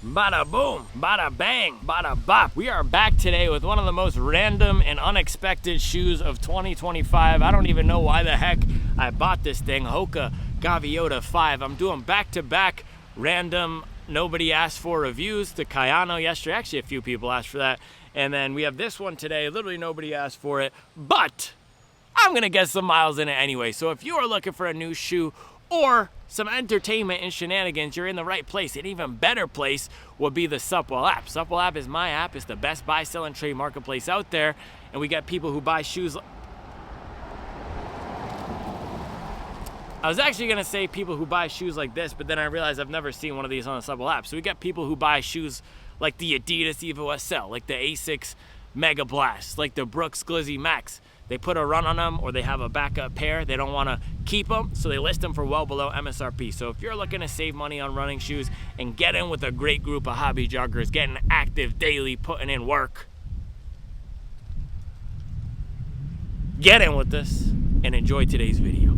Bada boom, bada bang, bada bop. We are back today with one of the most random and unexpected shoes of 2025. I don't even know why the heck I bought this thing, Hoka Gaviota 5. I'm doing back-to-back random, nobody asked for reviews. The Kayano yesterday, actually a few people asked for that. And then we have this one today, literally nobody asked for it, but I'm gonna get some miles in it anyway. So if you are looking for a new shoe or some entertainment and shenanigans, you're in the right place. An even better place would be the Supwell app. Supwell app is my app. It's the best buy, sell, and trade marketplace out there. And we got people who buy shoes. I was actually gonna say people who buy shoes like this, but then I realized I've never seen one of these on the Supwell app. So we got people who buy shoes like the Adidas Evo SL, like the Asics Mega Blast, like the Brooks Glizzy Max. They put a run on them or they have a backup pair. They don't want to keep them, so they list them for well below MSRP. So if you're looking to save money on running shoes and get in with a great group of hobby joggers, getting active daily, putting in work, get in with us and enjoy today's video.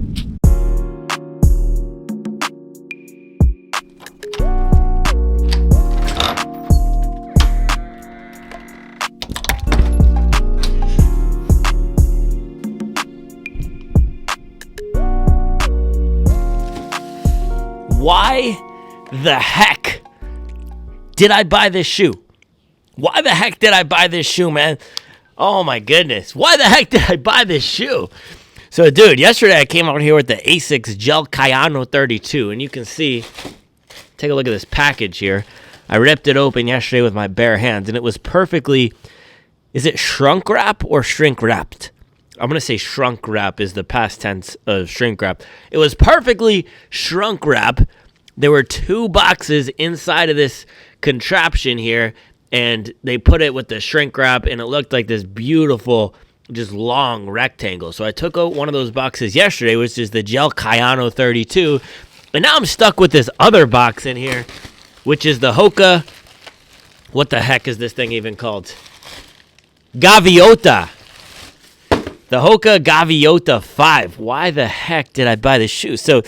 Why the heck did I buy this shoe? Why the heck did I buy this shoe, man? Oh my goodness. Why the heck did I buy this shoe? So, dude, yesterday I came out here with the Asics Gel-Kayano 32, and you can see, take a look at this package here. I ripped it open yesterday with my bare hands, and it was perfectly, is it shrunk wrap or shrink wrapped? I'm going to say shrunk wrap is the past tense of shrink wrap. It was perfectly shrunk wrap. There were two boxes inside of this contraption here, and they put it with the shrink wrap, and it looked like this beautiful, just long rectangle. So I took out one of those boxes yesterday, which is the Gel-Kayano 32, and now I'm stuck with this other box in here, which is the Hoka, what the heck is this thing even called? Gaviota. The Hoka Gaviota 5. Why the heck did I buy this shoe? So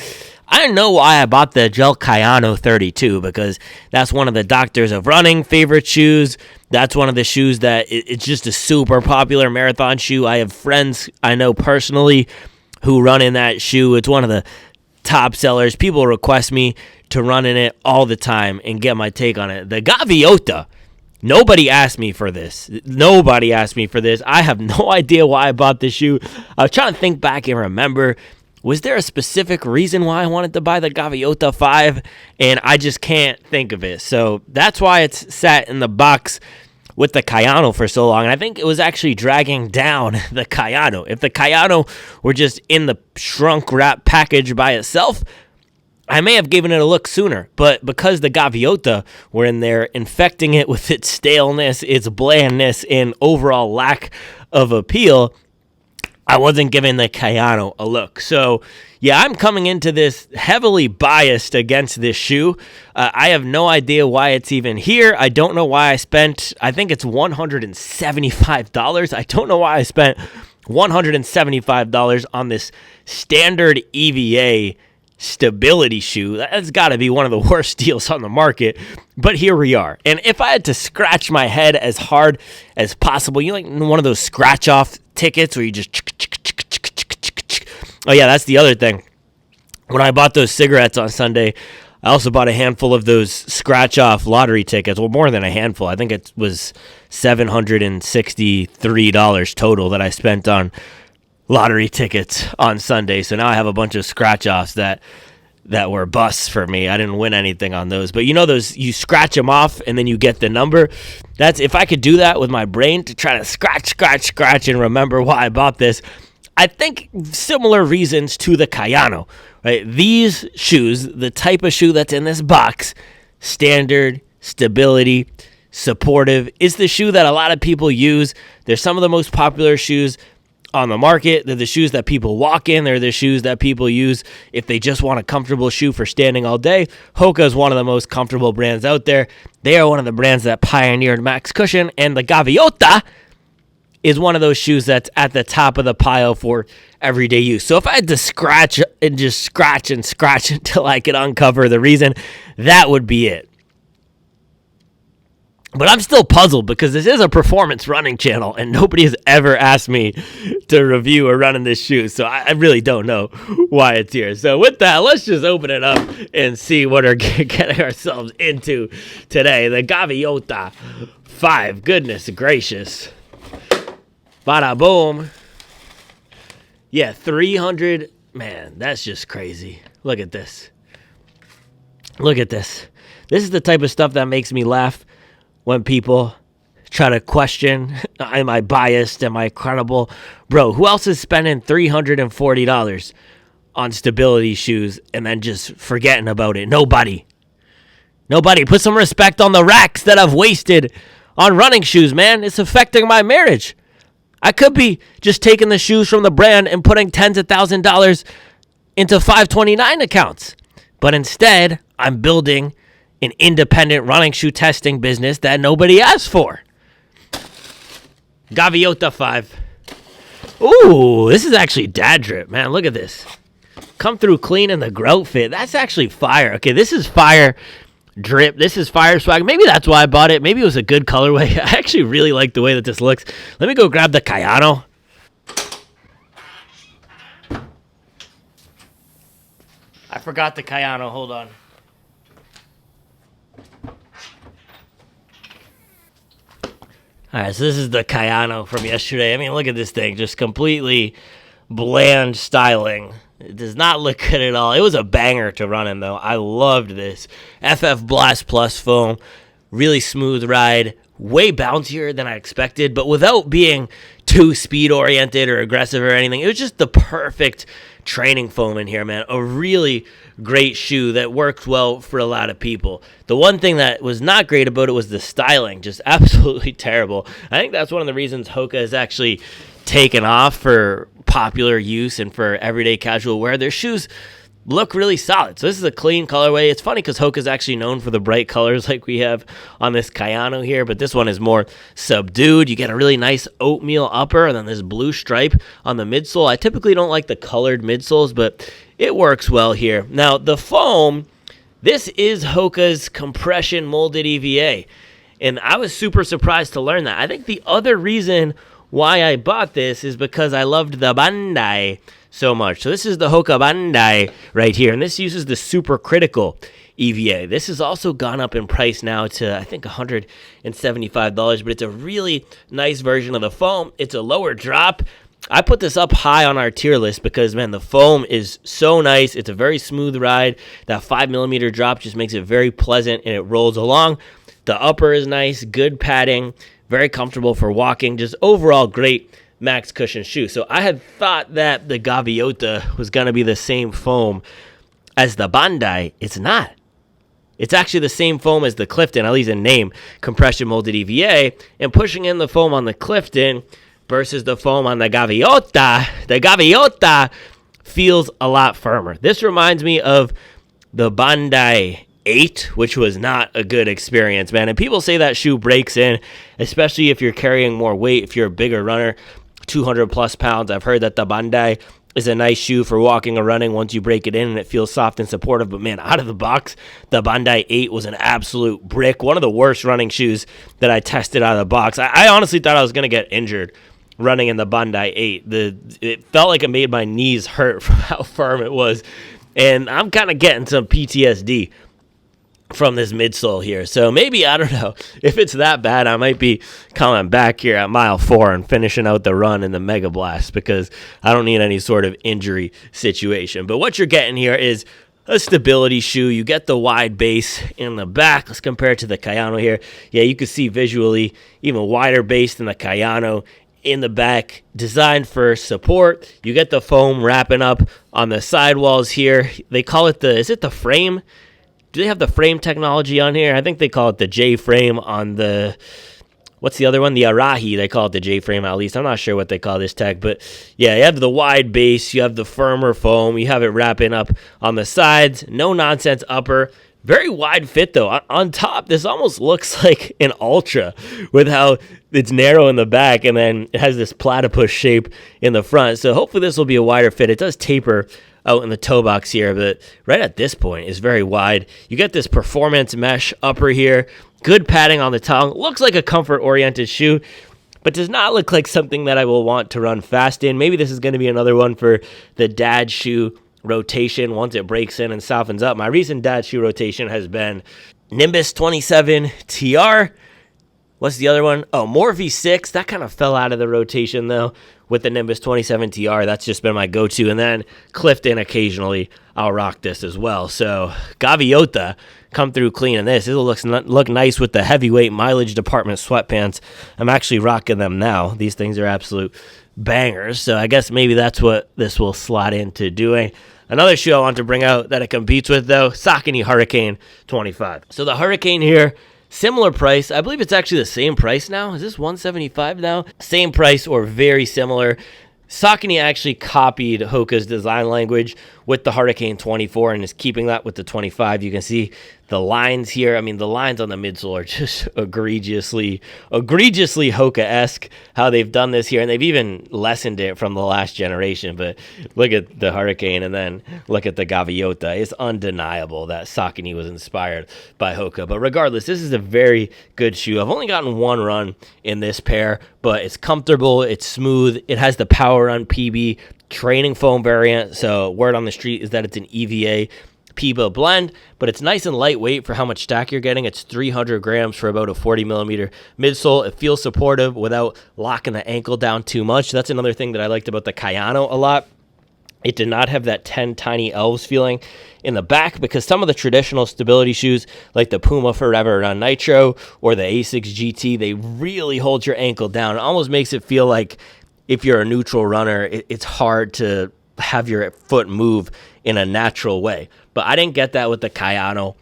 I don't know why I bought the Gel-Kayano 32, because that's one of the Doctors of Running favorite shoes. That's one of the shoes that it's just a super popular marathon shoe. I have friends I know personally who run in that shoe. It's one of the top sellers. People request me to run in it all the time and get my take on it. The Gaviota, nobody asked me for this. Nobody asked me for this. I have no idea why I bought this shoe. I was trying to think back and remember, was there a specific reason why I wanted to buy the Gaviota 5? And I just can't think of it. So that's why it's sat in the box with the Kayano for so long. And I think it was actually dragging down the Kayano. If the Kayano were just in the shrunk wrap package by itself, I may have given it a look sooner, but because the Gaviota were in there, infecting it with its staleness, its blandness, and overall lack of appeal, I wasn't giving the Kayano a look. So, yeah, I'm coming into this heavily biased against this shoe. I have no idea why it's even here. I don't know why I think it's $175. I don't know why I spent $175 on this standard EVA stability shoe. That's got to be one of the worst deals on the market, but here we are. And if I had to scratch my head as hard as possible, you know, like one of those scratch off tickets where you just, oh yeah, that's the other thing. When I bought those cigarettes on Sunday, I also bought a handful of those scratch off lottery tickets. Well, more than a handful. I think it was $763 total that I spent on lottery tickets on Sunday. So now I have a bunch of scratch offs that were busts for me. I didn't win anything on those, but you know those, you scratch them off and then you get the number. That's, if I could do that with my brain to try to scratch and remember why I bought this. I think similar reasons to the Kayano, right? These shoes, the type of shoe that's in this box, standard, stability, supportive, is the shoe that a lot of people use. They're some of the most popular shoes on the market. They're the shoes that people walk in. They're the shoes that people use if they just want a comfortable shoe for standing all day. Hoka is one of the most comfortable brands out there. They are one of the brands that pioneered max cushion, and the Gaviota is one of those shoes that's at the top of the pile for everyday use. So if I had to scratch and just scratch until I could uncover the reason, that would be it. But I'm still puzzled because this is a performance running channel and nobody has ever asked me to review a run in this shoe. So I really don't know why it's here. So with that, let's just open it up and see what we're getting ourselves into today. The Gaviota 5. Goodness gracious. Bada boom. Yeah, 300. Man, that's just crazy. Look at this. Look at this. This is the type of stuff that makes me laugh when people try to question, am I biased? Am I credible? Bro, who else is spending $340 on stability shoes and then just forgetting about it? Nobody. Nobody. Put some respect on the racks that I've wasted on running shoes, man. It's affecting my marriage. I could be just taking the shoes from the brand and putting tens of $1,000s into 529 accounts. But instead, I'm building an independent running shoe testing business that nobody asked for. Gaviota 5. Ooh, this is actually dad drip, man. Look at this. Come through clean in the grout fit. That's actually fire. Okay, this is fire drip. This is fire swag. Maybe that's why I bought it. Maybe it was a good colorway. I actually really like the way that this looks. Let me go grab the Kayano. I forgot the Kayano. Hold on. All right, so this is the Kayano from yesterday. I mean, look at this thing. Just completely bland styling. It does not look good at all. It was a banger to run in, though. I loved this. FF Blast Plus foam. Really smooth ride. Way bouncier than I expected, but without being too speed-oriented or aggressive or anything. It was just the perfect training foam in here, man. A really great shoe that worked well for a lot of people. The one thing that was not great about it was the styling. Just absolutely terrible. I think that's one of the reasons Hoka has actually taken off for popular use and for everyday casual wear. Their shoes look really solid. So this is a clean colorway. It's funny because Hoka is actually known for the bright colors like we have on this Kayano here, but this one is more subdued. You get a really nice oatmeal upper and then this blue stripe on the midsole. I typically don't like the colored midsoles, but it works well here. Now, the foam, this is Hoka's compression molded EVA, and I was super surprised to learn that. I think the other reason why I bought this is because I loved the Bandai so much. So this is the Hoka Bandai right here, and this uses the supercritical EVA. This has also gone up in price now to, I think, $175, but it's a really nice version of the foam. It's a lower drop. I put this up high on our tier list because, man, the foam is so nice. It's a very smooth ride. That 5mm drop just makes it very pleasant, and it rolls along. The upper is nice, good padding, very comfortable for walking. Just overall great max cushion shoe. So I had thought that the Gaviota was going to be the same foam as the Bandai. It's not. It's actually the same foam as the Clifton, at least in name, compression molded EVA, and pushing in the foam on the Clifton versus the foam on the Gaviota feels a lot firmer. This reminds me of the Bandai 8, which was not a good experience, man. And people say that shoe breaks in, especially if you're carrying more weight, if you're a bigger runner, 200 plus pounds. I've heard that the Bandai is a nice shoe for walking or running once you break it in and it feels soft and supportive. But man, out of the box, the Bandai 8 was an absolute brick. One of the worst running shoes that I tested out of the box. I honestly thought I was going to get injured running in the Bandai 8. It felt like it made my knees hurt from how firm it was. And I'm kind of getting some PTSD from this midsole here. So maybe, I don't know, if it's that bad, I might be coming back here at mile 4 and finishing out the run in the Mega Blast because I don't need any sort of injury situation. But what you're getting here is a stability shoe. You get the wide base in the back. Let's compare it to the Kayano here. Yeah, you can see visually even wider base than the Kayano in the back, designed for support. You get the foam wrapping up on the sidewalls here. They call it is it the frame? Do they have the frame technology on here? I think they call it the J-frame on the, what's the other one? The Arahi, they call it the J-frame at least. I'm not sure what they call this tech, but yeah, you have the wide base, you have the firmer foam, you have it wrapping up on the sides, no nonsense upper. Very wide fit, though. On top, this almost looks like an Ultra with how it's narrow in the back, and then it has this platypus shape in the front. So hopefully this will be a wider fit. It does taper out in the toe box here, but right at this point is very wide. You get this performance mesh upper here, Good padding on the tongue. Looks like a comfort-oriented shoe, but does not look like something that I will want to run fast in. Maybe this is going to be another one for the dad shoe rotation once it breaks in and softens up. My recent dad shoe rotation has been Nimbus 27 TR. What's the other one? Oh, Morphe 6. That kind of fell out of the rotation, though, with the Nimbus 27 TR. That's just been my go-to. And then Clifton, occasionally, I'll rock this as well. So Gaviota, come through clean in this. It'll look nice with the heavyweight mileage department sweatpants. I'm actually rocking them now. These things are absolute bangers. So I guess maybe that's what this will slot into doing. Another shoe I want to bring out that it competes with, though, Saucony Hurricane 25. So the Hurricane here, similar price. I believe it's actually the same price now. Is this $175 now? Same price or very similar. Saucony actually copied Hoka's design language with the Hurricane 24 and is keeping that with the 25. You can see the lines here. I mean, the lines on the midsole are just egregiously Hoka-esque how they've done this here, and they've even lessened it from the last generation. But look at the Hurricane and then look at the Gaviota. It's undeniable that Saucony was inspired by Hoka. But regardless, this is a very good shoe. I've only gotten one run in this pair, but it's comfortable, it's smooth, it has the Power Run PB training foam variant, so word on the street is that it's an EVA PBA blend, but it's nice and lightweight for how much stack you're getting. It's 300 grams for about a 40 millimeter midsole. It feels supportive without locking the ankle down too much. That's another thing that I liked about the Kayano a lot. It did not have that 10 tiny elves feeling in the back, because some of the traditional stability shoes like the Puma Forever Run Nitro or the Asics GT, they really hold your ankle down. It almost makes it feel like if you're a neutral runner, it's hard to have your foot move in a natural way. But I didn't get that with the Kayano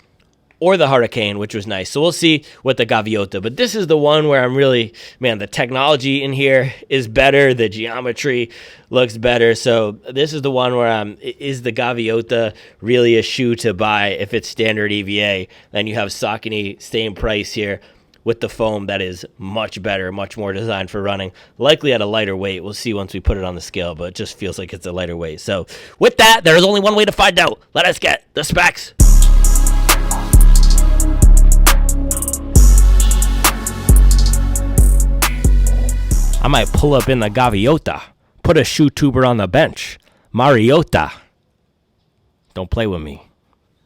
or the Hurricane, which was nice. So we'll see with the Gaviota. But this is the one where I'm really, the technology in here is better. The geometry looks better. So this is the one where is the Gaviota really a shoe to buy if it's standard EVA? Then you have Saucony, same price here, with the foam that is much better, much more designed for running, likely at a lighter weight. We'll see once we put it on the scale, but it just feels like it's a lighter weight. So with that, there is only one way to find out. Let us get the specs. I might pull up in the Gaviota, put a shoe tuber on the bench. Mariota. Don't play with me.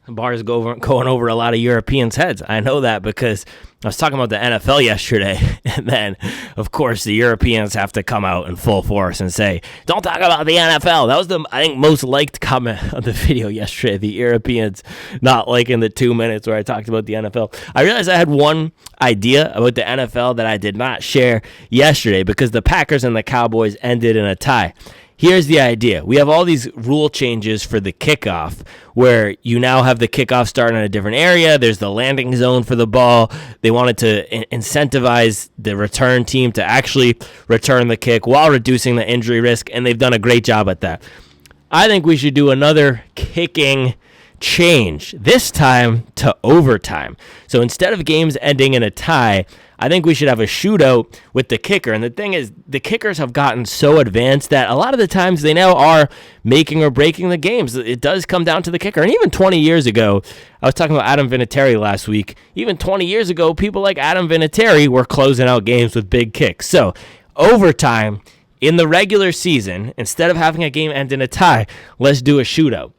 The bar is going over a lot of Europeans' heads. I know that because I was talking about the NFL yesterday, and then, of course, the Europeans have to come out in full force and say, don't talk about the NFL. That was the, I think, most liked comment on the video yesterday, the Europeans not liking the 2 minutes where I talked about the NFL. I realized I had one idea about the NFL that I did not share yesterday because the Packers and the Cowboys ended in a tie. Here's the idea. We have all these rule changes for the kickoff where you now have the kickoff starting in a different area. There's the landing zone for the ball. They wanted to incentivize the return team to actually return the kick while reducing the injury risk, and they've done a great job at that. I think we should do another kicking change, this time to overtime. So instead of games ending in a tie, I think we should have a shootout with the kicker. And the thing is, the kickers have gotten so advanced that a lot of the times they now are making or breaking the games. It does come down to the kicker. And even 20 years ago, I was talking about Adam Vinatieri last week. Even 20 years ago, people like Adam Vinatieri were closing out games with big kicks. So overtime in the regular season, instead of having a game end in a tie, let's do a shootout.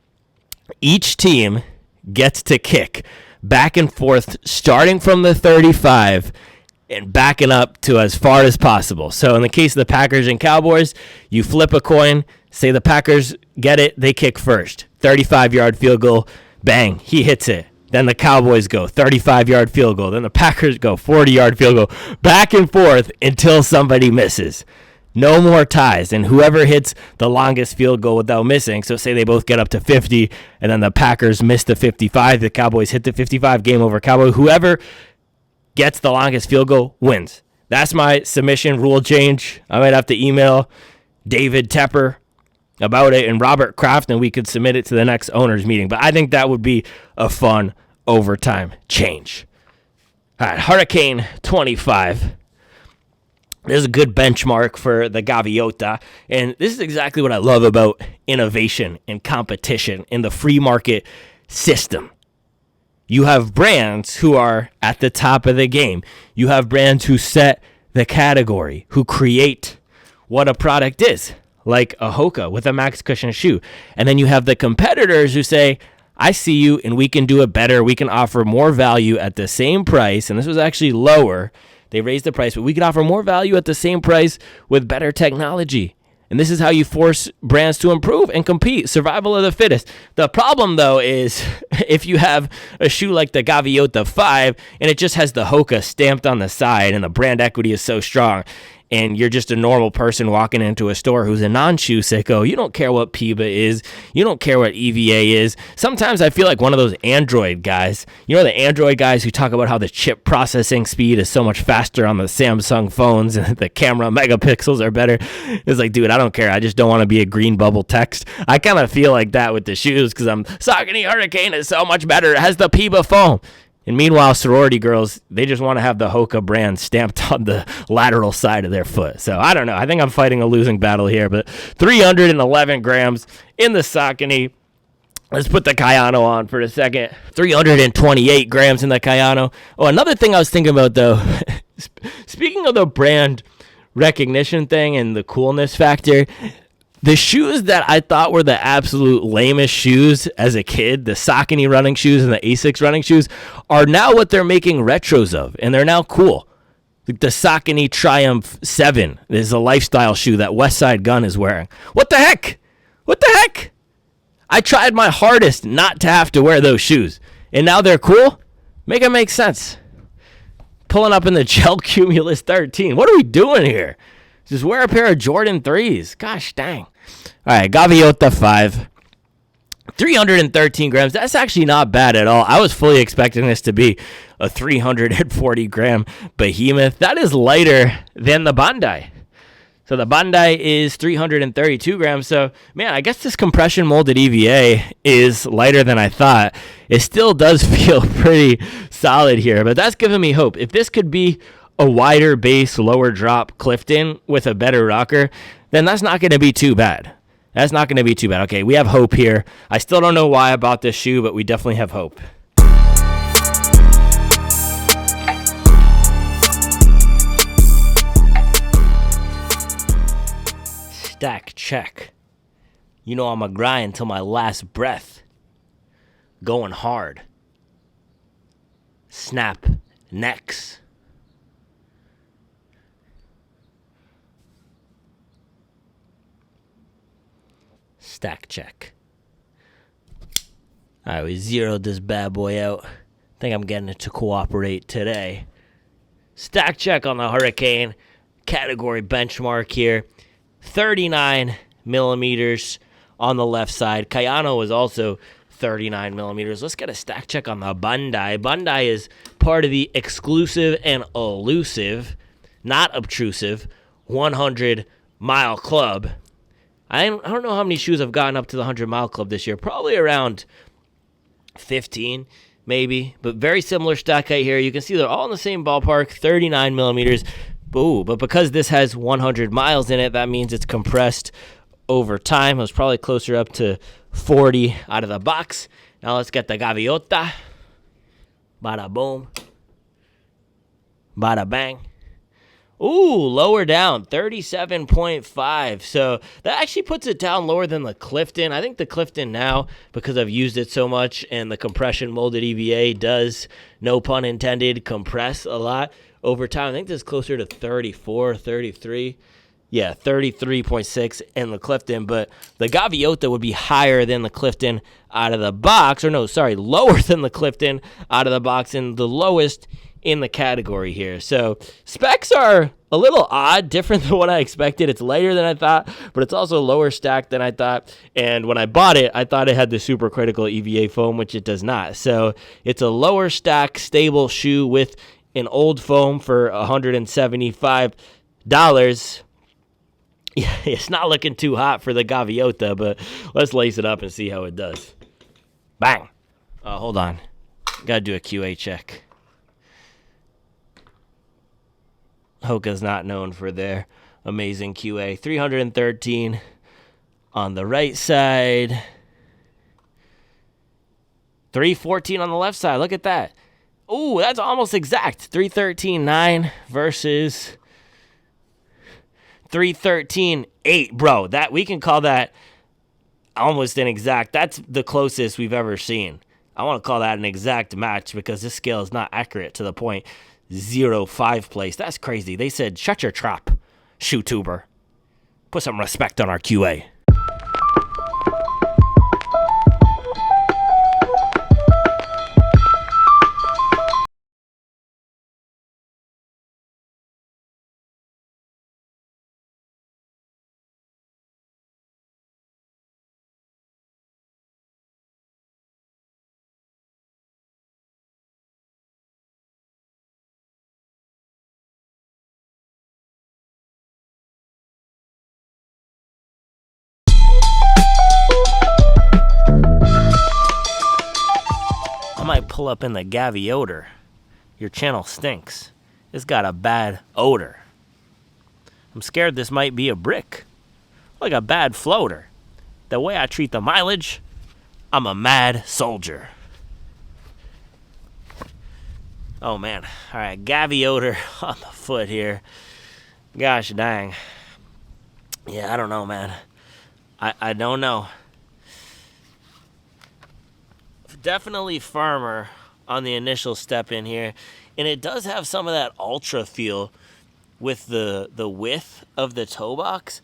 Each team gets to kick back and forth, starting from the 35 and backing up to as far as possible. So in the case of the Packers and Cowboys, you flip a coin, say the Packers get it, they kick first. 35-yard field goal, bang, he hits it. Then the Cowboys go 35-yard field goal. Then the Packers go 40-yard field goal. Back and forth until somebody misses. No more ties. And whoever hits the longest field goal without missing, so say they both get up to 50, and then the Packers miss the 55, the Cowboys hit the 55, game over Cowboy. Whoever gets the longest field goal wins. That's my submission rule change. I might have to email David Tepper about it and Robert Kraft, and we could submit it to the next owners meeting. But I think that would be a fun overtime change. All right, Hurricane 25. There's a good benchmark for the Gaviota, and this is exactly what I love about innovation and competition in the free market system. You have brands who are at the top of the game. You have brands who set the category, who create what a product is, like a Hoka with a max cushion shoe. And then you have the competitors who say, I see you and we can do it better. We can offer more value at the same price. And this was actually lower. They raised the price, but we could offer more value at the same price with better technology. And this is how you force brands to improve and compete. Survival of the fittest. The problem, though, is if you have a shoe like the Gaviota 5 and it just has the Hoka stamped on the side and the brand equity is so strong, and you're just a normal person walking into a store who's a non-shoe sicko, you don't care what PIBA is, you don't care what EVA is. Sometimes I feel like one of those Android guys. You know the Android guys who talk about how the chip processing speed is so much faster on the Samsung phones and the camera megapixels are better. It's like, dude, I don't care. I just don't want to be a green bubble text. I kind of feel like that with the shoes because Saucony Hurricane is so much better. It has the PIBA foam. And meanwhile, sorority girls, they just want to have the Hoka brand stamped on the lateral side of their foot. So I don't know. I think I'm fighting a losing battle here. But 311 grams in the Saucony. Let's put the Kayano on for a second. 328 grams in the Kayano. Oh, another thing I was thinking about, though, speaking of the brand recognition thing and the coolness factor, the shoes that I thought were the absolute lamest shoes as a kid, the Saucony running shoes and the Asics running shoes, are now what they're making retros of, and they're now cool. The Saucony Triumph 7 is a lifestyle shoe that Westside Gun is wearing. What the heck? What the heck? I tried my hardest not to have to wear those shoes, and now they're cool? Make it make sense. Pulling up in the Gel-Cumulus 13. What are we doing here? Just wear a pair of Jordan 3s. Gosh dang. All right, Gaviota 5. 313 grams. That's actually not bad at all. I was fully expecting this to be a 340-gram behemoth. That is lighter than the Bandai. So the Bandai is 332 grams. So, man, I guess this compression molded EVA is lighter than I thought. It still does feel pretty solid here, but that's giving me hope. If this could be a wider base, lower drop Clifton with a better rocker, then that's not going to be too bad. That's not going to be too bad. Okay, we have hope here. I still don't know why I bought this shoe, but we definitely have hope. Stack check. You know I'm a grind till my last breath. Going hard. Snap necks. Stack check. All right, we zeroed this bad boy out. I think I'm getting it to cooperate today. Stack check on the Hurricane. Category benchmark here. 39 millimeters on the left side. Kayano was also 39 millimeters. Let's get a stack check on the Bandai. Bandai is part of the exclusive and elusive, not obtrusive, 100-mile club. I don't know how many shoes have gotten up to the 100-mile club this year. Probably around 15, maybe. But very similar stack height here. You can see they're all in the same ballpark, 39 millimeters. Ooh, but because this has 100 miles in it, that means it's compressed over time. It was probably closer up to 40 out of the box. Now let's get the Gaviota. Bada boom. Bada bang. Ooh, lower down, 37.5. So that actually puts it down lower than the Clifton. I think the Clifton now, because I've used it so much and the compression molded EVA does, no pun intended, compress a lot over time. I think this is closer to 34, 33. Yeah, 33.6 in the Clifton. But the Gaviota would be higher than the Clifton out of the box. Or no, sorry, lower than the Clifton out of the box and the lowest in the category here. So specs are a little odd, different than what I expected. It's lighter than I thought, but it's also lower stacked than I thought. And when I bought it, I thought it had the supercritical EVA foam, which it does not. So it's a lower stack, stable shoe with an old foam for $175. Yeah, it's not looking too hot for the Gaviota, but let's lace it up and see how it does. Bang. Hold on. Got to do a QA check. Hoka's not known for their amazing QA. 313 on the right side. 314 on the left side. Look at that. Ooh, that's almost exact. 313.9 versus 313.8. Bro, that we can call that almost an exact. That's the closest we've ever seen. I want to call that an exact match because this scale is not accurate to the 0.05 place. That's crazy. They said, shut your trap, shoe tuber. Put some respect on our QA. I might pull up in the Gaviota. Your channel stinks. It's got a bad odor. I'm scared this might be a brick. Like a bad floater. The way I treat the mileage, I'm a mad soldier. Oh man. Alright, Gaviota on the foot here. Gosh dang. Yeah, I don't know, man. I don't know. Definitely firmer on the initial step in here, and it does have some of that ultra feel with the width of the toe box,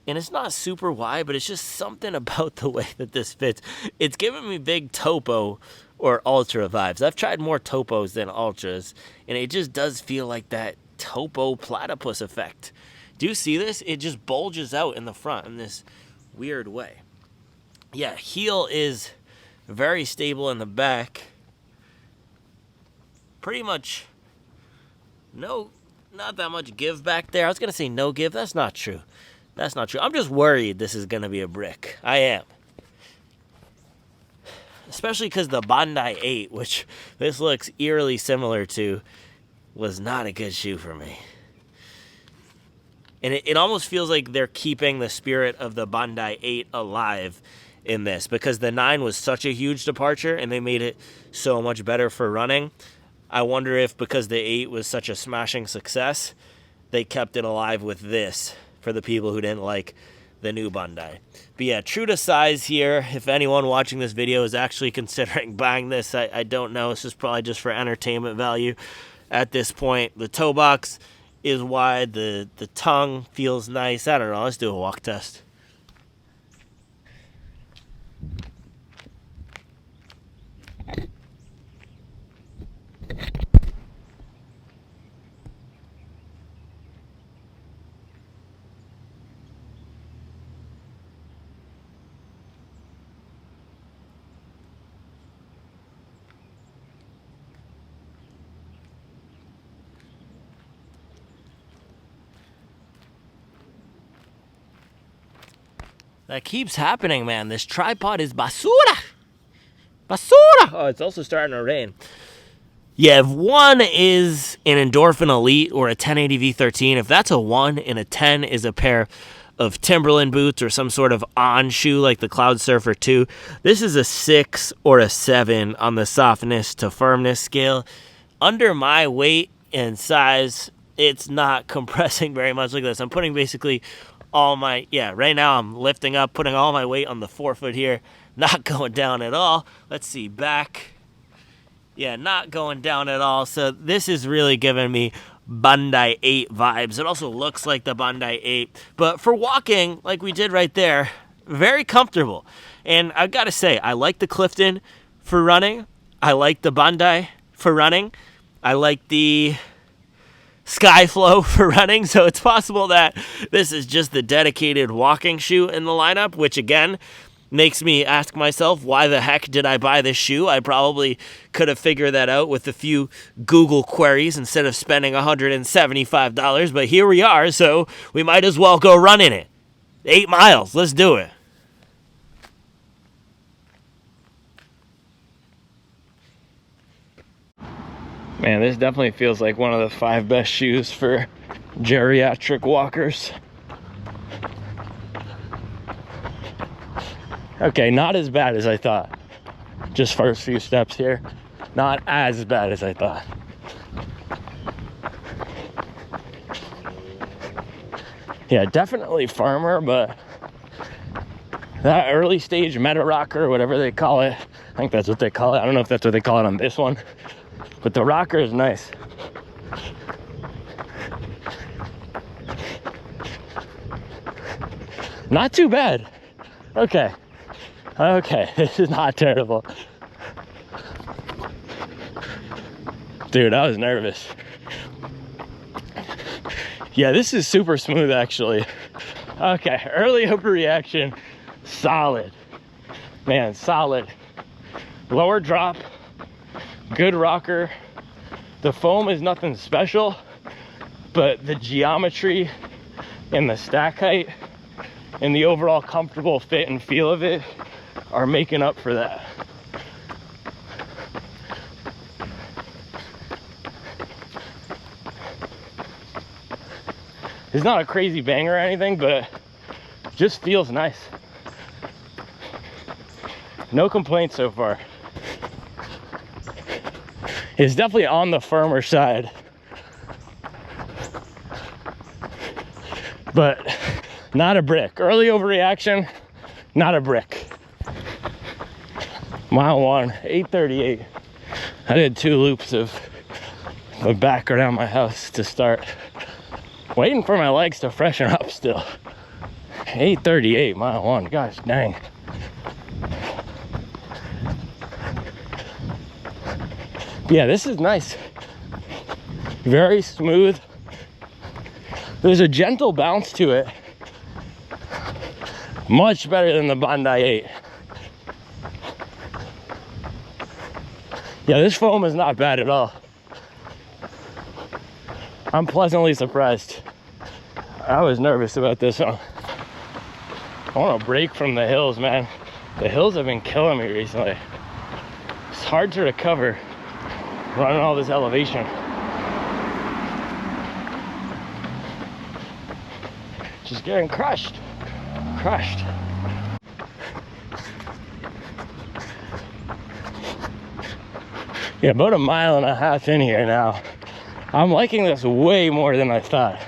and it's not super wide, but it's just something about the way that this fits. It's giving me big topo or ultra vibes. I've tried more topos than ultras, and it just does feel like that topo platypus effect. Do you see this? It just bulges out in the front in this weird way. Yeah, heel is very stable in the back. Pretty much not that much give back there. I was going to say no give. That's not true. That's not true. I'm just worried this is going to be a brick. I am. Especially because the Bandai 8, which this looks eerily similar to, was not a good shoe for me. And it almost feels like they're keeping the spirit of the Bandai 8 alive in this, because the 9 was such a huge departure and they made it so much better for running. I wonder if because the 8 was such a smashing success, they kept it alive with this for the people who didn't like the new Bandai. But yeah, true to size here. If anyone watching this video is actually considering buying this, I don't know. This is probably just for entertainment value at this point. The toe box is wide. The tongue feels nice. I don't know. Let's do a walk test. That keeps happening, man. This tripod is basura. Basura. Oh, it's also starting to rain. Yeah, if one is an Endorphin Elite or a 1080 V13, if that's a 1 and a 10 is a pair of Timberland boots or some sort of on shoe like the Cloud Surfer 2, this is a 6 or a 7 on the softness to firmness scale. Under my weight and size, it's not compressing very much like this. I'm putting basically all my, right now I'm lifting up, putting all my weight on the forefoot here, not going down at all. Let's see, back. Yeah, not going down at all. So this is really giving me Bandai 8 vibes. It also looks like the Bandai 8. But for walking, like we did right there, very comfortable. And I've got to say, I like the Clifton for running. I like the Bandai for running. I like the Skyflow for running. So it's possible that this is just the dedicated walking shoe in the lineup, which again makes me ask myself, why the heck did I buy this shoe? I probably could have figured that out with a few Google queries instead of spending $175, but here we are, so we might as well go run in it. 8 miles, let's do it. Man, this definitely feels like one of the 5 best shoes for geriatric walkers. Okay, not as bad as I thought. Just first few steps here. Not as bad as I thought. Yeah, definitely firmer, but that early stage meta rocker, whatever they call it, I think that's what they call it. I don't know if that's what they call it on this one, but the rocker is nice. Not too bad. Okay. Okay, this is not terrible. Dude, I was nervous. Yeah, this is super smooth actually. Okay, early overreaction, solid. Man, solid. Lower drop, good rocker. The foam is nothing special, but the geometry and the stack height and the overall comfortable fit and feel of it are making up for that. It's not a crazy banger or anything, but it just feels nice. No complaints so far. It's definitely on the firmer side, but not a brick. Early overreaction, not a brick. Mile 1, 8:38. I did 2 loops of back around my house to start. Waiting for my legs to freshen up still. 8:38, mile 1, gosh dang. Yeah, this is nice. Very smooth. There's a gentle bounce to it. Much better than the Bondi 8. Yeah, this foam is not bad at all. I'm pleasantly surprised. I was nervous about this one. I want a break from the hills, man. The hills have been killing me recently. It's hard to recover running all this elevation. Just getting crushed. Yeah, about 1.5 miles in here now. I'm liking this way more than I thought.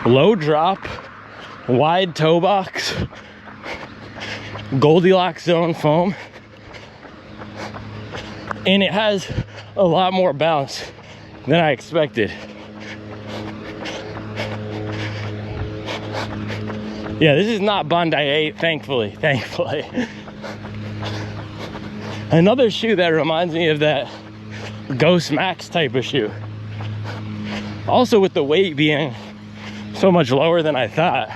Low drop, wide toe box, Goldilocks zone foam, and it has a lot more bounce than I expected. Yeah, this is not Bondi 8, thankfully. Another shoe that reminds me of that Ghost Max type of shoe. Also with the weight being so much lower than I thought,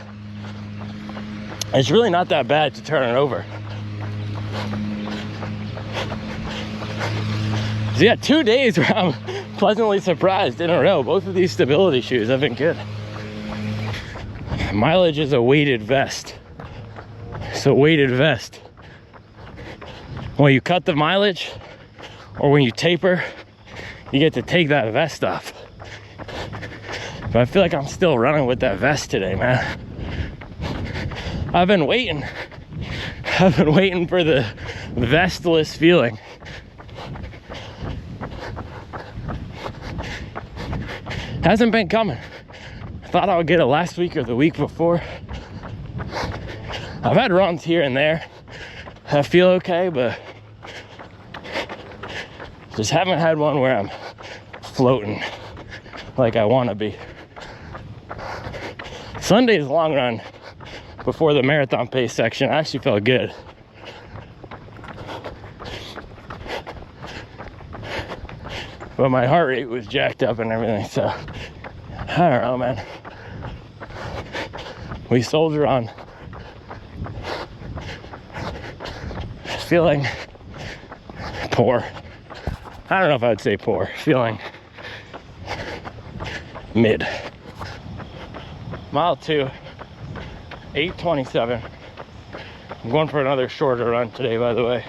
it's really not that bad to turn it over. So yeah, 2 days where I'm pleasantly surprised in a row. Both of these stability shoes have been good. Mileage is a weighted vest. So weighted vest, when you cut the mileage or when you taper, you get to take that vest off. But I feel like I'm still running with that vest today, man. I've been waiting for the vestless feeling. Hasn't been coming. I thought I would get it last week or the week before. I've had runs here and there. I feel okay, but just haven't had one where I'm floating like I want to be. Sunday's long run before the marathon pace section actually felt good. But my heart rate was jacked up and everything, so I don't know, man. We soldier on. Feeling poor. I don't know if I would say poor. Feeling mid. Mile 2, 8:27. I'm going for another shorter run today, by the way.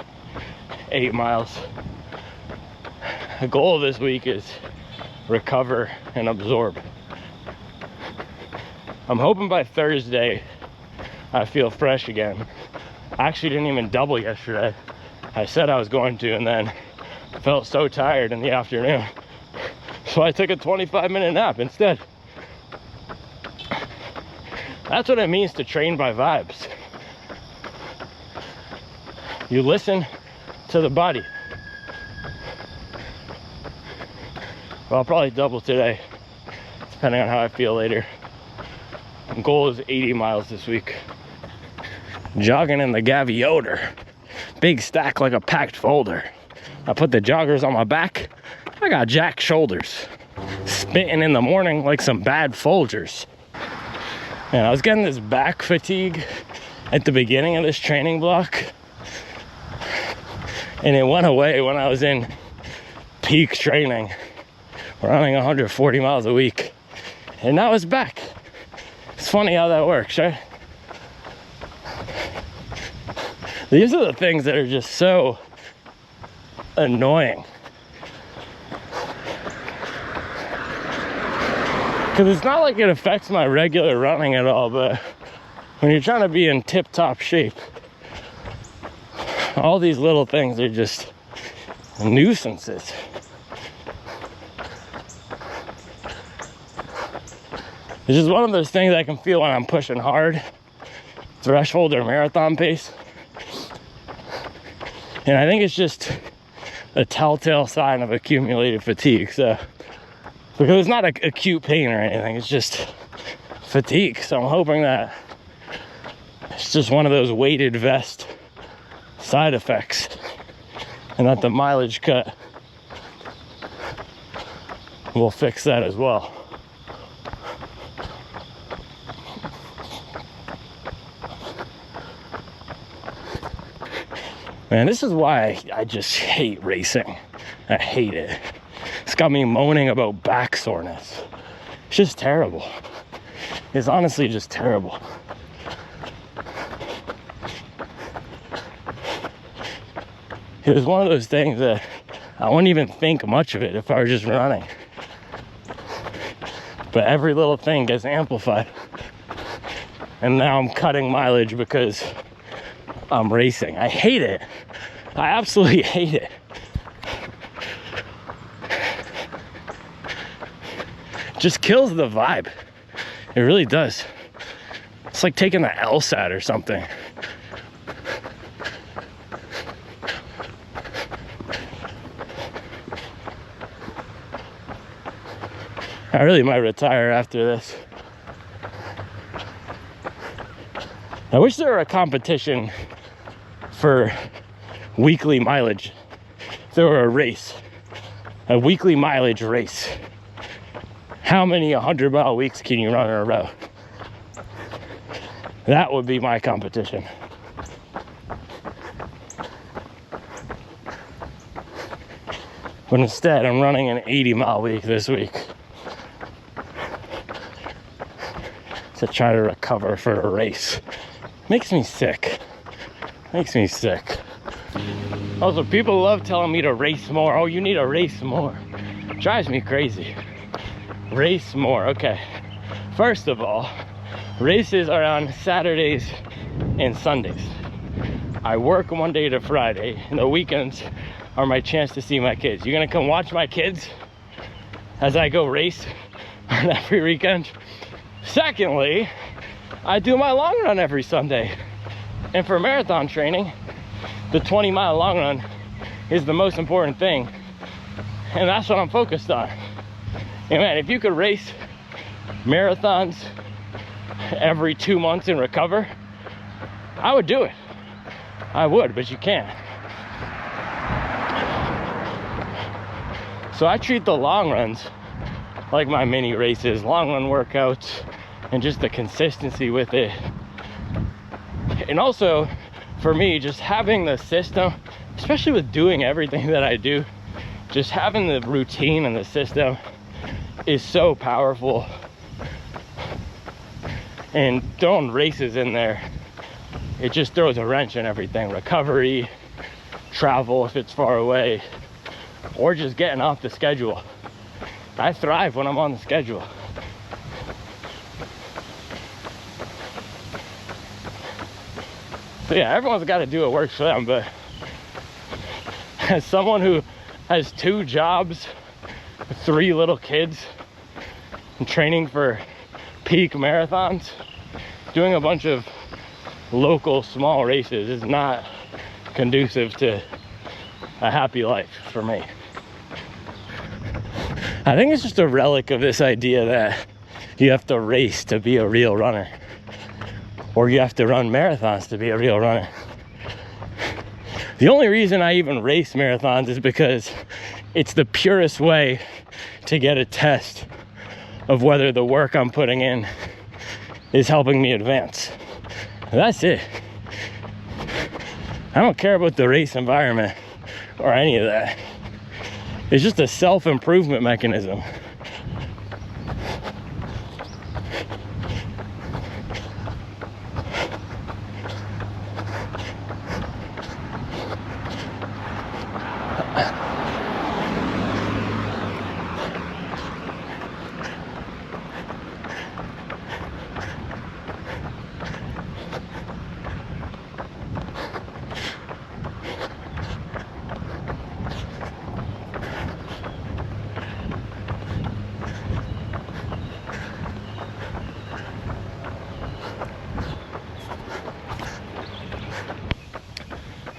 8 miles. The goal of this week is recover and absorb. I'm hoping by Thursday I feel fresh again. I actually didn't even double yesterday. I said I was going to, and then felt so tired in the afternoon. So I took a 25-minute nap instead. That's what it means to train by vibes. You listen to the body. Well, I'll probably double today, depending on how I feel later. My goal is 80 miles this week. Jogging in the Gaviota. Big stack like a packed folder. I put the joggers on my back. I got jack shoulders. Spitting in the morning like some bad Folgers. Man, I was getting this back fatigue at the beginning of this training block. And it went away when I was in peak training, running 140 miles a week. And now it's back. It's funny how that works, right? These are the things that are just so annoying. Because it's not like it affects my regular running at all, but when you're trying to be in tip-top shape, all these little things are just nuisances. It's just one of those things I can feel when I'm pushing hard, threshold or marathon pace. And I think it's just a telltale sign of accumulated fatigue. So, because it's not acute pain or anything, it's just fatigue. So I'm hoping that it's just one of those weighted vest side effects, and that the mileage cut will fix that as well. Man, this is why I just hate racing. I hate it. It's got me moaning about back soreness. It's just terrible. It's honestly just terrible. It was one of those things that I wouldn't even think much of it if I were just running. But every little thing gets amplified. And now I'm cutting mileage because I'm racing. I hate it. I absolutely hate it. Just kills the vibe. It really does. It's like taking the LSAT or something. I really might retire after this. I wish there were a competition for weekly mileage. If there were a race, a weekly mileage race. How many 100-mile weeks can you run in a row? That would be my competition. But instead, I'm running an 80-mile week this week to try to recover for a race. Makes me sick. Makes me sick. Also, people love telling me to race more. Oh, you need to race more. Drives me crazy. Race more. Okay. First of all, races are on Saturdays and Sundays. I work Monday to Friday, and the weekends are my chance to see my kids. You're gonna come watch my kids as I go race on every weekend? Secondly, I do my long run every Sunday. And for marathon training, the 20-mile long run is the most important thing. And that's what I'm focused on. And man, if you could race marathons every 2 months and recover, I would do it. I would, but you can't. So I treat the long runs like my mini races, long run workouts, and just the consistency with it. And also, for me, just having the system, especially with doing everything that I do, just having the routine and the system is so powerful. And throwing races in there, it just throws a wrench in everything. Recovery, travel if it's far away, or just getting off the schedule. I thrive when I'm on the schedule. So yeah, everyone's got to do what works for them, but as someone who has 2 jobs, 3 little kids, and training for peak marathons, doing a bunch of local small races is not conducive to a happy life for me. I think it's just a relic of this idea that you have to race to be a real runner, or you have to run marathons to be a real runner. The only reason I even race marathons is because it's the purest way to get a test of whether the work I'm putting in is helping me advance. That's it. I don't care about the race environment or any of that. It's just a self-improvement mechanism.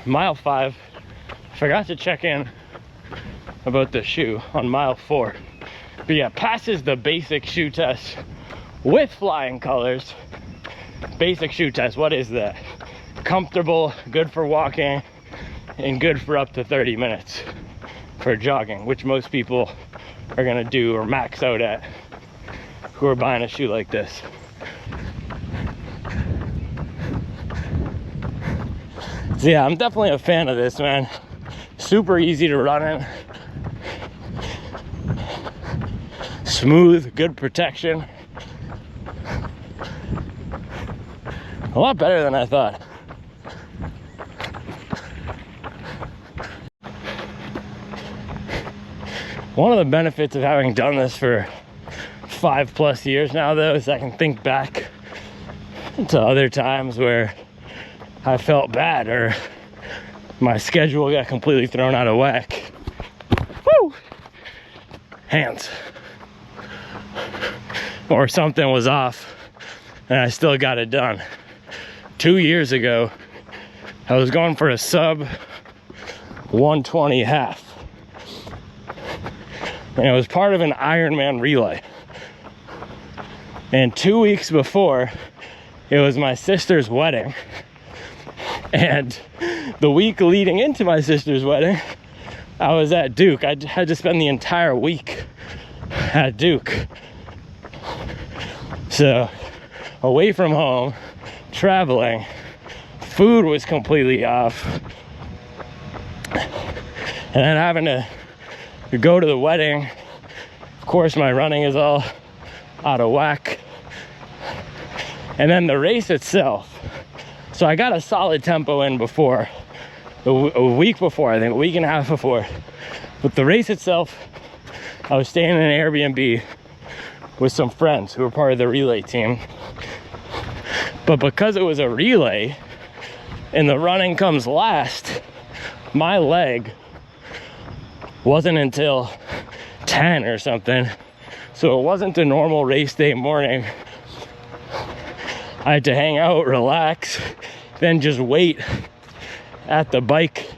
Mile 5, forgot to check in about the shoe on mile 4. But yeah, passes the basic shoe test with flying colors. Basic shoe test, what is that? Comfortable, good for walking, and good for up to 30 minutes for jogging, which most people are gonna do or max out at who are buying a shoe like this. So yeah, I'm definitely a fan of this, man. Super easy to run in. Smooth, good protection. A lot better than I thought. One of the benefits of having done this for 5+ years now, though, is I can think back to other times where I felt bad or my schedule got completely thrown out of whack. Woo! Hands. Or something was off and I still got it done. 2 years ago, I was going for a sub 120 half. And it was part of an Ironman relay. And 2 weeks before, it was my sister's wedding. And the week leading into my sister's wedding, I was at Duke. I had to spend the entire week at Duke. So, away from home, traveling, food was completely off. And then having to go to the wedding, of course my running is all out of whack. And then the race itself. So I got a solid tempo in before, a week before, I think, a week and a half before. But the race itself, I was staying in an Airbnb with some friends who were part of the relay team. But because it was a relay and the running comes last, my leg wasn't until 10 or something. So it wasn't the normal race day morning. I had to hang out, relax, then just wait at the bike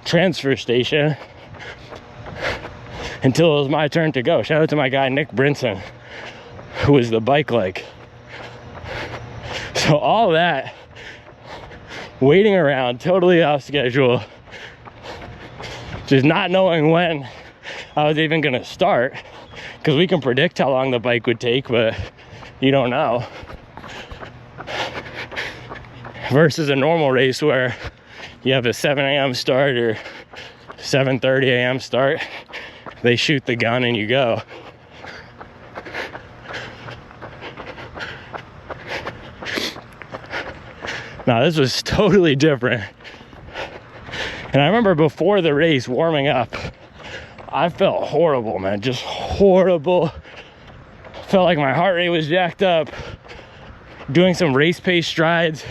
transfer station until it was my turn to go. Shout out to my guy, Nick Brinson, who was the bike leg. So all that, waiting around, totally off schedule, just not knowing when I was even gonna start, because we can predict how long the bike would take, but you don't know. Versus a normal race where you have a 7 a.m. start or 7:30 a.m. start, they shoot the gun and you go. Now this was totally different. And I remember before the race, warming up, I felt horrible, man, just horrible. Felt like my heart rate was jacked up. Doing some race pace strides,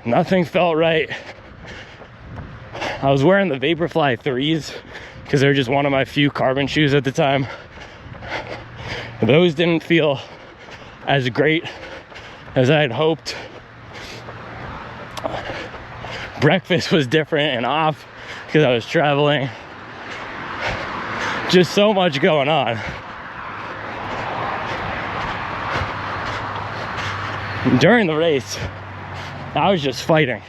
Nothing felt right. I was wearing the Vaporfly 3s because they were just one of my few carbon shoes at the time. Those didn't feel as great as I had hoped. Breakfast was different and off because I was traveling. Just so much going on. During the race, I was just fighting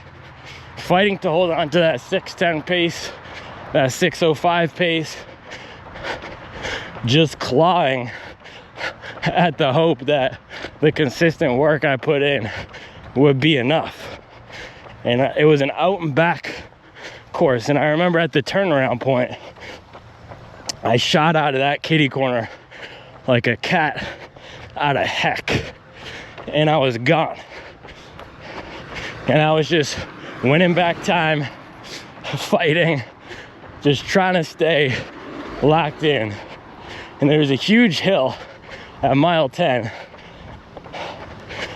to hold on to that 6:10 pace, that 6:05 pace, just clawing at the hope that the consistent work I put in would be enough. And it was an out and back course, and I remember at the turnaround point, I shot out of that kitty corner like a cat out of heck, and I was gone. And I was just winning back time, fighting, just trying to stay locked in. And there was a huge hill at mile 10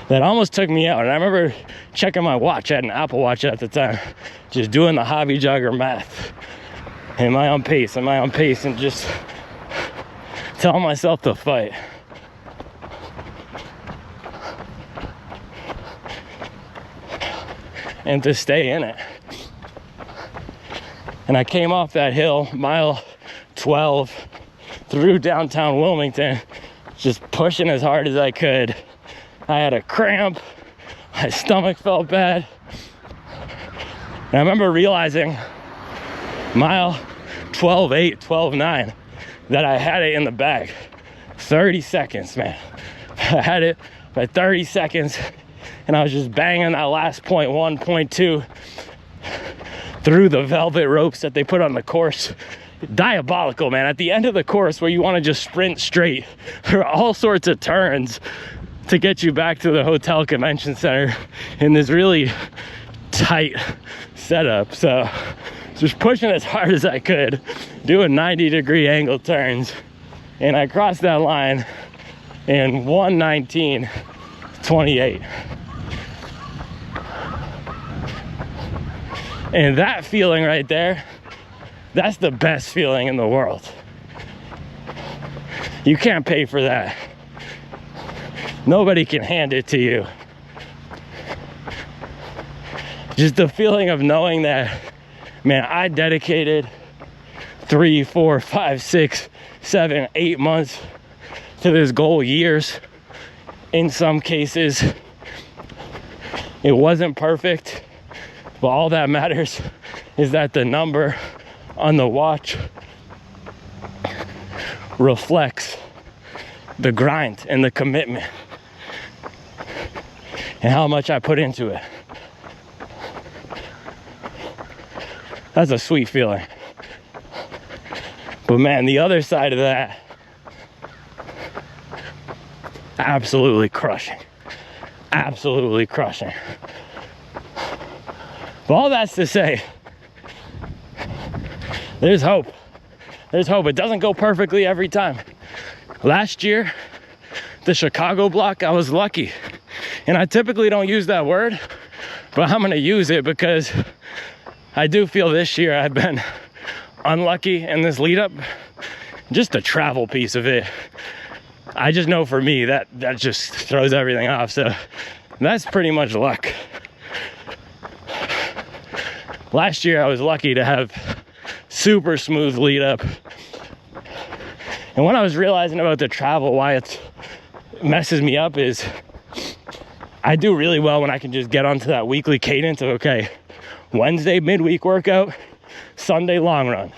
that almost took me out. And I remember checking my watch. I had an Apple Watch at the time, just doing the hobby jogger math. Am I on pace? Am I on pace? And just telling myself to fight. And to stay in it. And I came off that hill, mile 12, through downtown Wilmington, just pushing as hard as I could. I had a cramp, my stomach felt bad. And I remember realizing mile 12:8, 12:9, that I had it in the bag. 30 seconds, man. I had it by 30 seconds. And I was just banging that last point 1, point 2 through the velvet ropes that they put on the course. Diabolical, man. At the end of the course where you want to just sprint straight, there are all sorts of turns to get you back to the hotel convention center in this really tight setup. So just pushing as hard as I could, doing 90-degree angle turns. And I crossed that line in 1:19:28. And that feeling right there, that's the best feeling in the world. You can't pay for that. Nobody can hand it to you. Just the feeling of knowing that, man, I dedicated 3, 4, 5, 6, 7, 8 months to this goal, years. In some cases, it wasn't perfect. But all that matters is that the number on the watch reflects the grind and the commitment and how much I put into it. That's a sweet feeling. But man, the other side of that, absolutely crushing. Absolutely crushing. But all that's to say, there's hope. There's hope. It doesn't go perfectly every time. Last year, the Chicago block, I was lucky. And I typically don't use that word, but I'm gonna use it because I do feel this year I've been unlucky in this lead up. Just the travel piece of it, I just know for me that just throws everything off. So that's pretty much luck. Last year I was lucky to have super smooth lead up. And when I was realizing about the travel, why it messes me up is I do really well when I can just get onto that weekly cadence of, okay, Wednesday midweek workout, Sunday long run,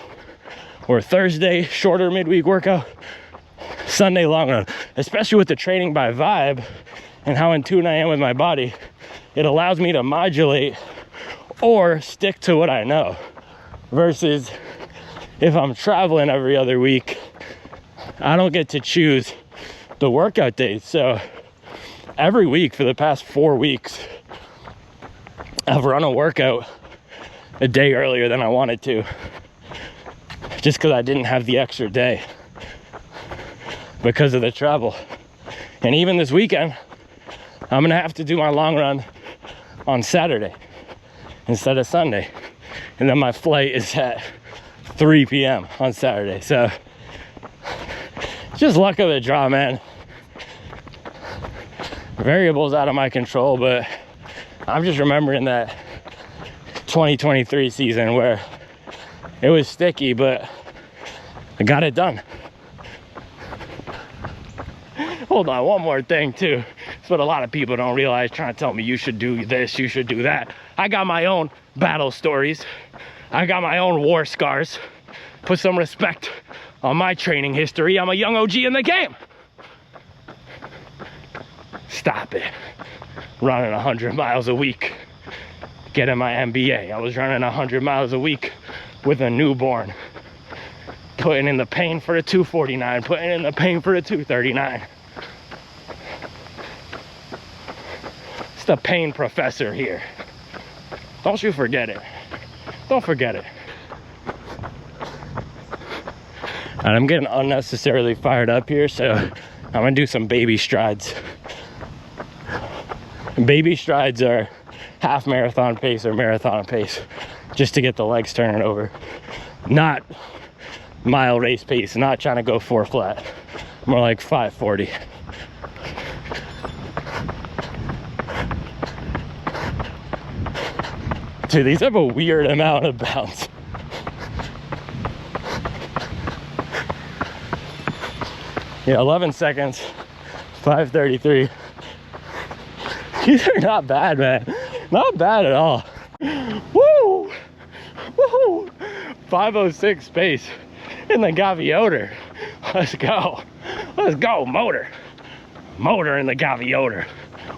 or Thursday shorter midweek workout, Sunday long run. Especially with the training by vibe and how in tune I am with my body, it allows me to modulate or stick to what I know. Versus if I'm traveling every other week, I don't get to choose the workout days. So every week for the past 4 weeks, I've run a workout a day earlier than I wanted to, just because I didn't have the extra day because of the travel. And even this weekend, I'm gonna have to do my long run on Saturday. instead of Sunday. And then my flight is at 3 p.m. on Saturday. So it's just luck of the draw, man. Variables out of my control, but I'm just remembering that 2023 season where it was sticky, but I got it done. Hold on, one more thing too. It's what a lot of people don't realize, trying to tell me you should do this, you should do that. I got my own battle stories. I got my own war scars. Put some respect on my training history. I'm a young OG in the game. Stop it. Running 100 miles a week. Getting my MBA. I was running 100 miles a week with a newborn. Putting in the pain for a 249. Putting in the pain for a 239. It's the pain professor here. Don't you forget it. Don't forget it. And I'm getting unnecessarily fired up here, so I'm gonna do some baby strides. Baby strides are half marathon pace or marathon pace, just to get the legs turning over. Not mile race pace, not trying to go 4 flat. More like 540. Dude, these have a weird amount of bounce. Yeah, 11 seconds, 5:33. These are not bad, man. Not bad at all. Woo! Woo! 5:06 pace in the Gaviota. Let's go. Let's go, motor. Motor in the Gaviota.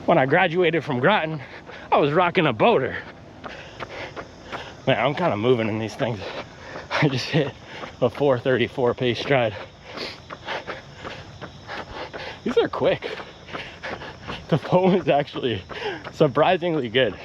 When I graduated from Groton, I was rocking a boater. Man, I'm kind of moving in these things. I just hit a 4:34 pace stride. These are quick. The foam is actually surprisingly good.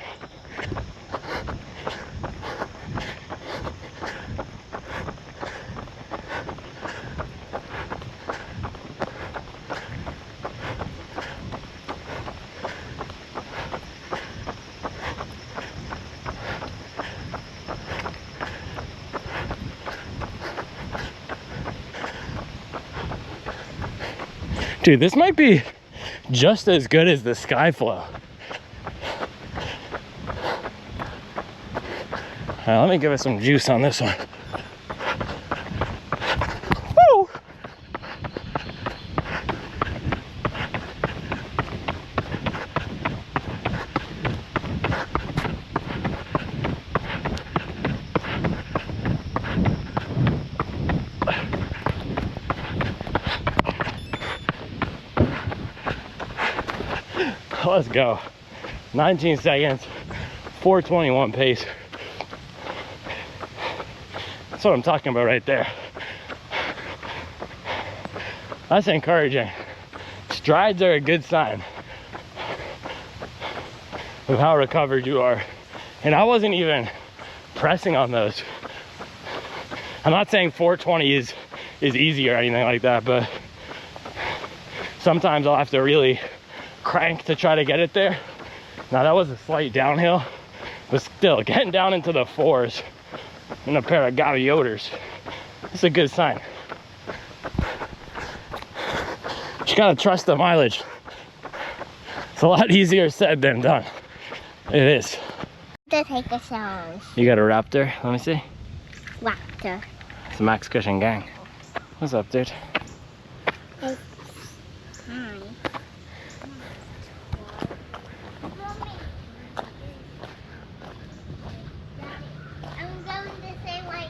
Dude, this might be just as good as the Skyflow. All right, let me give it some juice on this one. Woo! Let's go. 19 seconds, 4:21 pace. That's what I'm talking about right there. That's encouraging. Strides are a good sign of how recovered you are. And I wasn't even pressing on those. I'm not saying 420 is easy or anything like that, but sometimes I'll have to really crank to try to get it there. Now that was a slight downhill, but still getting down into the 4s in a pair of Gaviotas, it's a good sign. You gotta trust the mileage. It's a lot easier said than done. It is. To take a shower. You got a Raptor? Let me see. Raptor. It's the Max Cushion gang. What's up, dude? It's hi. I'm going to say what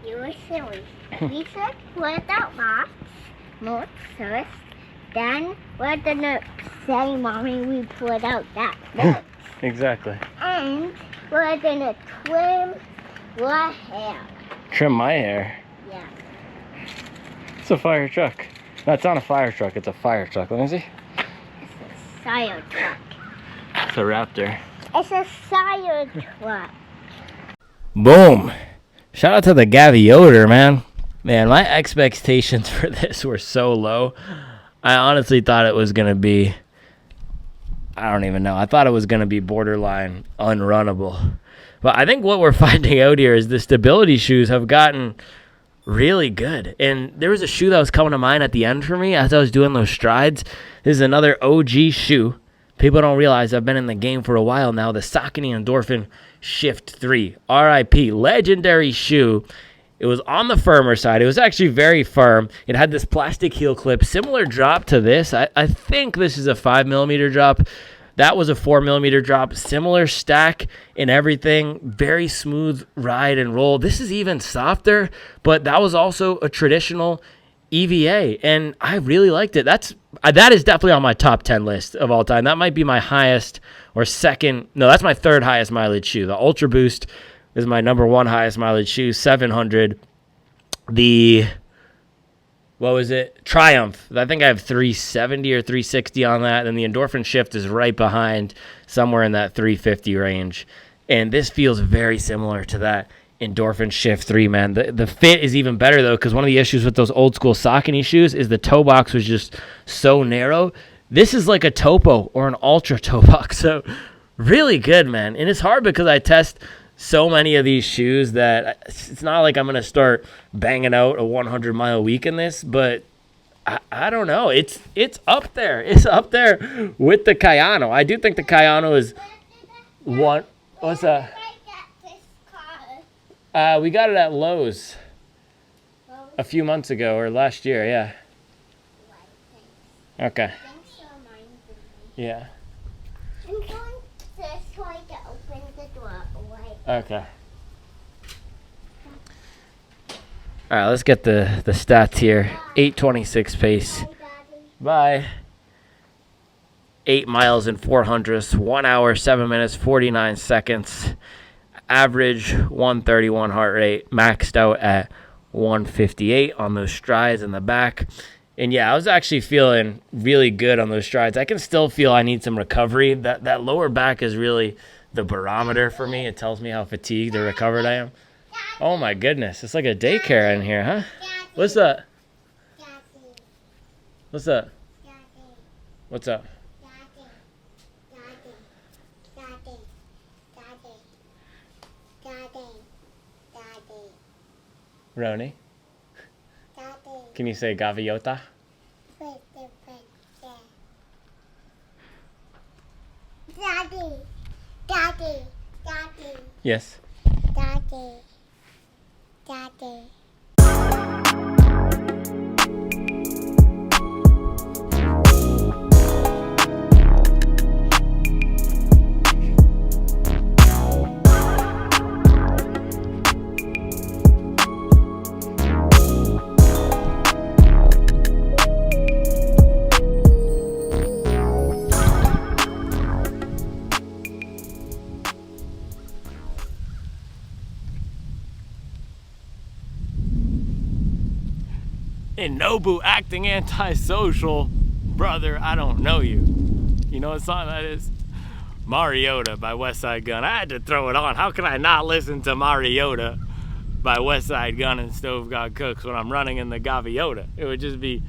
you were silly. We said without notes first. Then we're gonna say, Mommy, we put out that notes. Exactly. And we're gonna trim your hair. Trim my hair? Yeah. It's a fire truck. No, it's not a fire truck. It's a fire truck. Let me see. It's a fire truck. It's a Raptor. It's a fire truck. Boom. Shout out to the Gaviota, man. Man, my expectations for this were so low. I honestly thought it was going to be, I don't even know. I thought it was going to be borderline unrunnable. But I think what we're finding out here is the stability shoes have gotten really good. And there was a shoe that was coming to mind at the end for me as I was doing those strides. This is another OG shoe. People don't realize I've been in the game for a while now. The Saucony Endorphin Shift 3. RIP. Legendary shoe. It was on the firmer side. It was actually very firm. It had this plastic heel clip. Similar drop to this. I think this is a 5mm drop. That was a 4mm drop. Similar stack and everything. Very smooth ride and roll. This is even softer, but that was also a traditional EVA, and I really liked it. That is definitely on my top 10 list of all time. That might be my highest or second. No, that's my third highest mileage shoe. The Ultra Boost is my number one highest mileage shoe, 700. What was it? Triumph. I think I have 370 or 360 on that. And the Endorphin Shift is right behind, somewhere in that 350 range. And this feels very similar to that Endorphin Shift 3, man. The fit is even better, though, because one of the issues with those old school Saucony shoes is the toe box was just so narrow. This is like a Topo or an Ultra toe box. So really good, man. And it's hard because I test so many of these shoes that it's not like I'm going to start banging out a 100-mile week in this, but I don't know. It's up there. It's up there with the Kayano. I do think the Kayano is one. What's that? We got it at Lowe's a few months ago or last year, yeah. Okay. Yeah. I'm going this way to open the door. Okay. All right, let's get the stats here. 8:26 pace. Bye. 8 miles and 400ths. 1 hour, 7 minutes, 49 seconds. Average 131 heart rate. Maxed out at 158 on those strides in the back. And yeah, I was actually feeling really good on those strides. I can still feel I need some recovery. That lower back is really the barometer for me. It tells me how fatigued or recovered I am. Oh my goodness, it's like a daycare in here, huh? What's that? What's up? What's up? Roni? Can you say Gaviota? Daddy. Yes. Daddy. And Nobu acting antisocial. Brother, I don't know you. You know what song that is? Mariota by West Side Gun. I had to throw it on. How can I not listen to Mariota by West Side Gun and Stove God Cooks when I'm running in the Gaviota? It would just be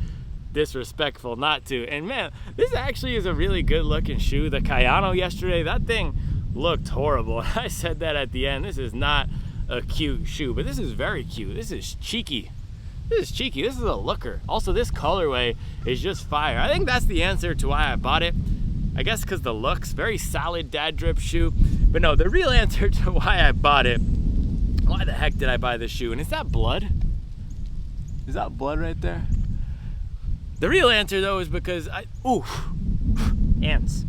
disrespectful not to. And man, this actually is a really good looking shoe. The Kayano yesterday, that thing looked horrible. I said that at the end. This is not a cute shoe, but this is very cute. This is cheeky. This is cheeky. This is a looker. Also, this colorway is just fire. I think that's the answer to why I bought it. I guess because the looks, very solid dad drip shoe. But no, the real answer to why I bought it, why the heck did I buy this shoe? And is that blood? Is that blood right there? The real answer though is because ants.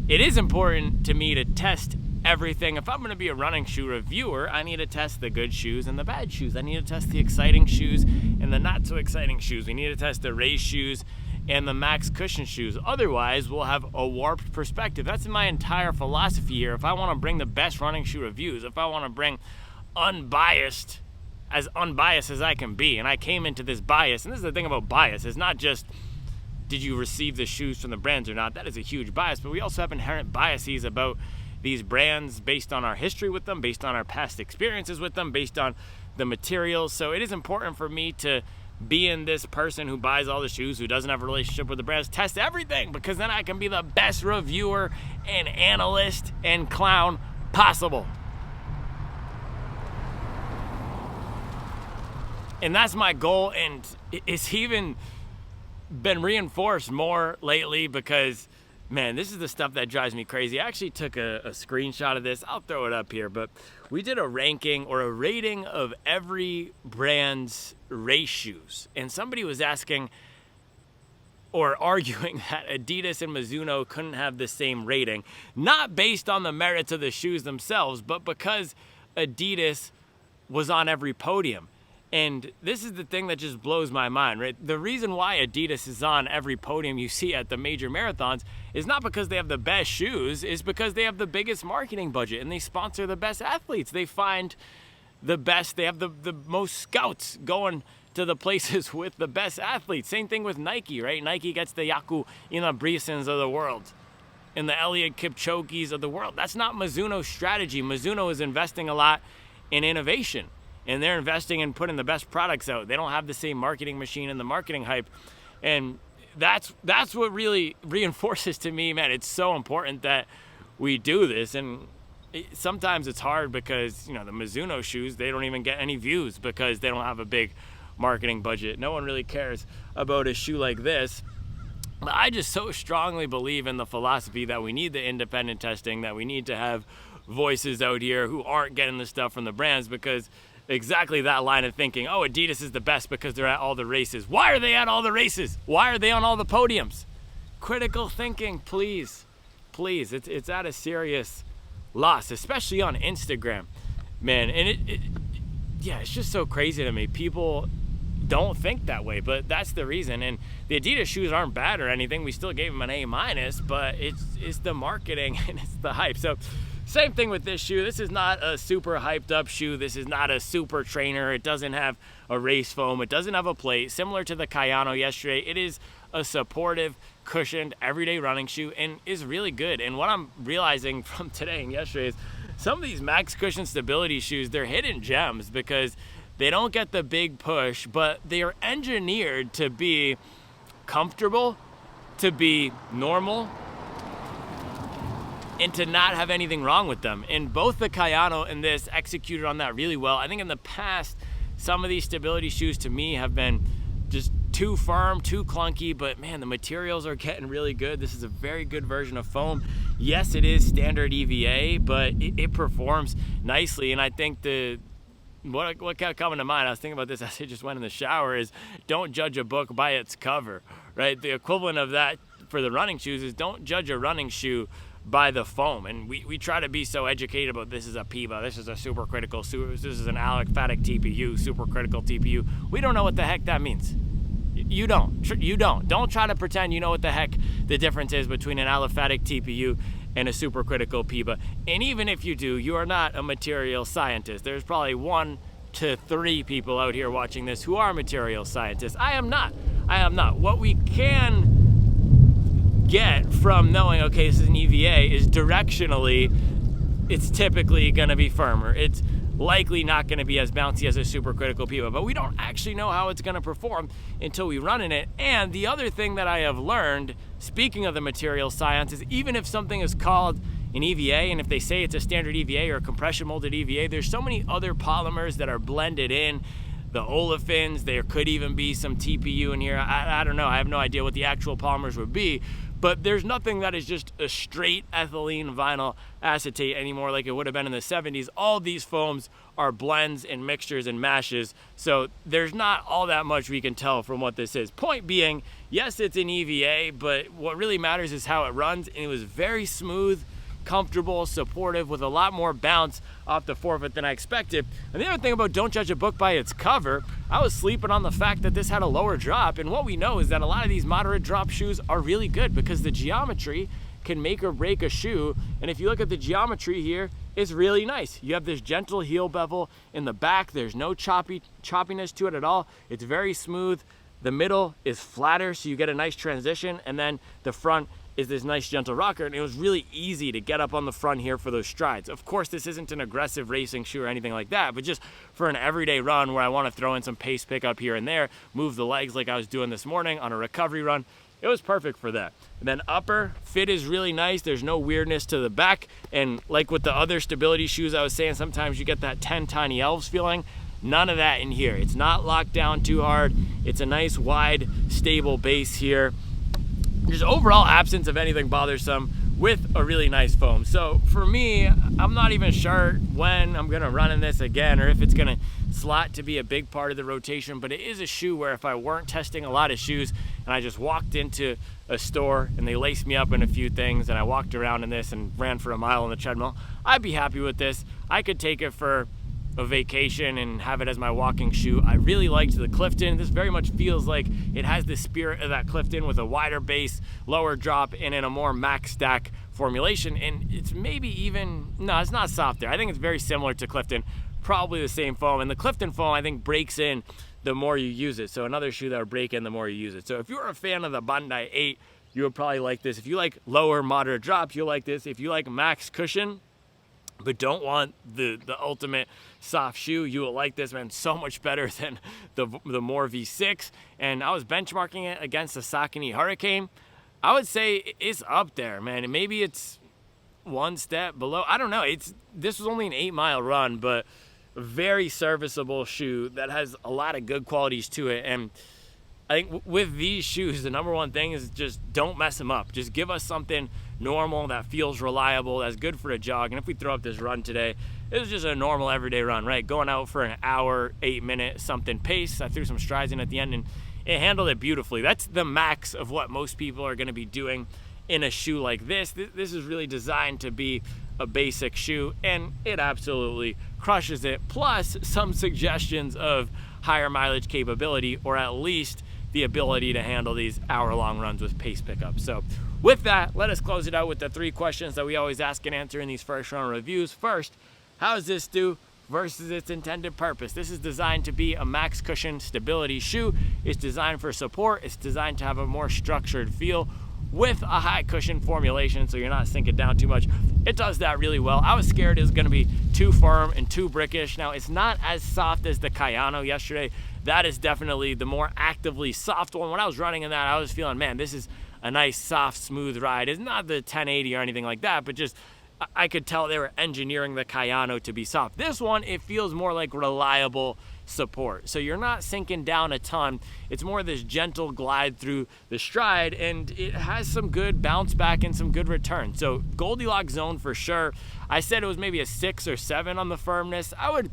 It is important to me to test everything. If I'm going to be a running shoe reviewer, I need to test the good shoes and the bad shoes. I need to test the exciting shoes and the not so exciting shoes. We need to test the race shoes and the max cushion shoes. Otherwise, we'll have a warped perspective. That's my entire philosophy here. If I want to bring the best running shoe reviews, if I want to bring unbiased as I can be, and I came into this bias, and this is the thing about bias, it's not just did you receive the shoes from the brands or not. That is a huge bias, but we also have inherent biases about these brands based on our history with them, based on our past experiences with them, based on the materials. So it is important for me to being this person who buys all the shoes, who doesn't have a relationship with the brands, test everything, because then I can be the best reviewer and analyst and clown possible. And that's my goal, and it's even been reinforced more lately because, man, this is the stuff that drives me crazy. I actually took a screenshot of this. I'll throw it up here, but we did a ranking or a rating of every brand's race shoes. And somebody was asking or arguing that Adidas and Mizuno couldn't have the same rating, not based on the merits of the shoes themselves, but because Adidas was on every podium. And this is the thing that just blows my mind, right? The reason why Adidas is on every podium you see at the major marathons is not because they have the best shoes, it's because they have the biggest marketing budget and they sponsor the best athletes. They find the best, they have the most scouts going to the places with the best athletes. Same thing with Nike, right? Nike gets the Yaku Inabrisens of the world and the Eliud Kipchoge's of the world. That's not Mizuno's strategy. Mizuno is investing a lot in innovation. And they're investing in putting the best products out. They don't have the same marketing machine and the marketing hype. And that's what really reinforces to me, man, it's so important that we do this. And sometimes it's hard because, you know, the Mizuno shoes, they don't even get any views because they don't have a big marketing budget. No one really cares about a shoe like this. But I just so strongly believe in the philosophy that we need the independent testing, that we need to have voices out here who aren't getting the stuff from the brands, because exactly that line of thinking, oh, Adidas is the best because they're at all the races. Why are they at all the races? Why are they on all the podiums? Critical thinking, please. Please, it's at a serious loss, especially on Instagram, man. And it's just so crazy to me. People don't think that way, but that's the reason. And the Adidas shoes aren't bad or anything. We still gave them an A-, but it's the marketing and it's the hype. So same thing with this shoe. This is not a super hyped up shoe. This is not a super trainer. It doesn't have a race foam. It doesn't have a plate. Similar to the Kayano yesterday, it is a supportive, cushioned, everyday running shoe and is really good. And what I'm realizing from today and yesterday is some of these max cushion stability shoes, they're hidden gems because they don't get the big push, but they are engineered to be comfortable, to be normal, and to not have anything wrong with them. And both the Kayano and this executed on that really well. I think in the past, some of these stability shoes to me have been just too firm, too clunky, but man, the materials are getting really good. This is a very good version of foam. Yes, it is standard EVA, but it performs nicely. And I think what kept coming to mind, I was thinking about this as I just went in the shower, is don't judge a book by its cover, right? The equivalent of that for the running shoes is don't judge a running shoe by the foam. And we try to be so educated about this is a PIBA, this is a supercritical, this is an aliphatic TPU, supercritical TPU. We don't know what the heck that means. You don't. Don't try to pretend you know what the heck the difference is between an aliphatic TPU and a supercritical PIBA. And even if you do, you are not a material scientist. There's probably 1 to 3 people out here watching this who are material scientists. I am not. What we can get from knowing, okay, this is an EVA, is directionally, it's typically going to be firmer. It's likely not going to be as bouncy as a supercritical PIBA, but we don't actually know how it's going to perform until we run in it. And the other thing that I have learned, speaking of the material science, is even if something is called an EVA, and if they say it's a standard EVA or a compression molded EVA, there's so many other polymers that are blended in. The olefins, there could even be some TPU in here. I don't know. I have no idea what the actual polymers would be, but there's nothing that is just a straight ethylene vinyl acetate anymore like it would have been in the 70s. All these foams are blends and mixtures and mashes, so there's not all that much we can tell from what this is. Point being, yes, it's an EVA, but what really matters is how it runs, and it was very smooth, comfortable, supportive, with a lot more bounce off the forefoot than I expected. And the other thing about don't judge a book by its cover, I was sleeping on the fact that this had a lower drop, and what we know is that a lot of these moderate drop shoes are really good because the geometry can make or break a shoe. And if you look at the geometry here, it's really nice. You have this gentle heel bevel in the back. There's no choppiness to it at all. It's very smooth. The middle is flatter, so you get a nice transition, and then the front is this nice gentle rocker, and it was really easy to get up on the front here for those strides. Of course, this isn't an aggressive racing shoe or anything like that, but just for an everyday run where I want to throw in some pace pickup here and there, move the legs like I was doing this morning on a recovery run, it was perfect for that. And then upper fit is really nice. There's no weirdness to the back. And like with the other stability shoes I was saying, sometimes you get that 10 tiny elves feeling. None of that in here. It's not locked down too hard. It's a nice wide stable base here. Just overall absence of anything bothersome with a really nice foam. So for me, I'm not even sure when I'm gonna run in this again or if it's gonna slot to be a big part of the rotation, but it is a shoe where if I weren't testing a lot of shoes and I just walked into a store and they laced me up in a few things and I walked around in this and ran for a mile on the treadmill, I'd be happy with this. I could take it for a vacation and have it as my walking shoe. I really liked the Clifton. This very much feels like it has the spirit of that Clifton with a wider base, lower drop, and in a more max stack formulation. And it's maybe even, no, it's not soft there. I think it's very similar to Clifton, probably the same foam. And the Clifton foam, I think, breaks in the more you use it. So another shoe that will break in the more you use it. So if you're a fan of the Bandai 8, you would probably like this. If you like lower, moderate drops, you'll like this. If you like max cushion, but don't want the ultimate soft shoe, you will like this, man. So much better than the More V6. And I was benchmarking it against the Saucony Hurricane. I would say it's up there, man. And maybe it's one step below. I don't know. This was only an 8-mile run, but a very serviceable shoe that has a lot of good qualities to it. And I think with these shoes, the number one thing is just don't mess them up. Just give us something normal that feels reliable, that's good for a jog. And if we throw up this run today, it was just a normal everyday run, right? Going out for an hour, 8-minute something pace. I threw some strides in at the end and it handled it beautifully. That's the max of what most people are going to be doing in a shoe like this. This is really designed to be a basic shoe, and it absolutely crushes it. Plus some suggestions of higher mileage capability, or at least the ability to handle these hour-long runs with pace pickup. So with that, let us close it out with the 3 questions that we always ask and answer in these first round reviews. First, how does this do versus its intended purpose? This is designed to be a max cushion stability shoe. It's designed for support. It's designed to have a more structured feel with a high cushion formulation, so you're not sinking down too much. It does that really well. I was scared it was gonna be too firm and too brickish. Now, it's not as soft as the Kayano yesterday. That is definitely the more actively soft one. When I was running in that, I was feeling, man, this is a nice, soft, smooth ride. It's not the 1080 or anything like that, but just I could tell they were engineering the Kayano to be soft. This one, it feels more like reliable support. So you're not sinking down a ton. It's more this gentle glide through the stride, and it has some good bounce back and some good return. So Goldilocks zone for sure. I said it was maybe a 6 or 7 on the firmness. I would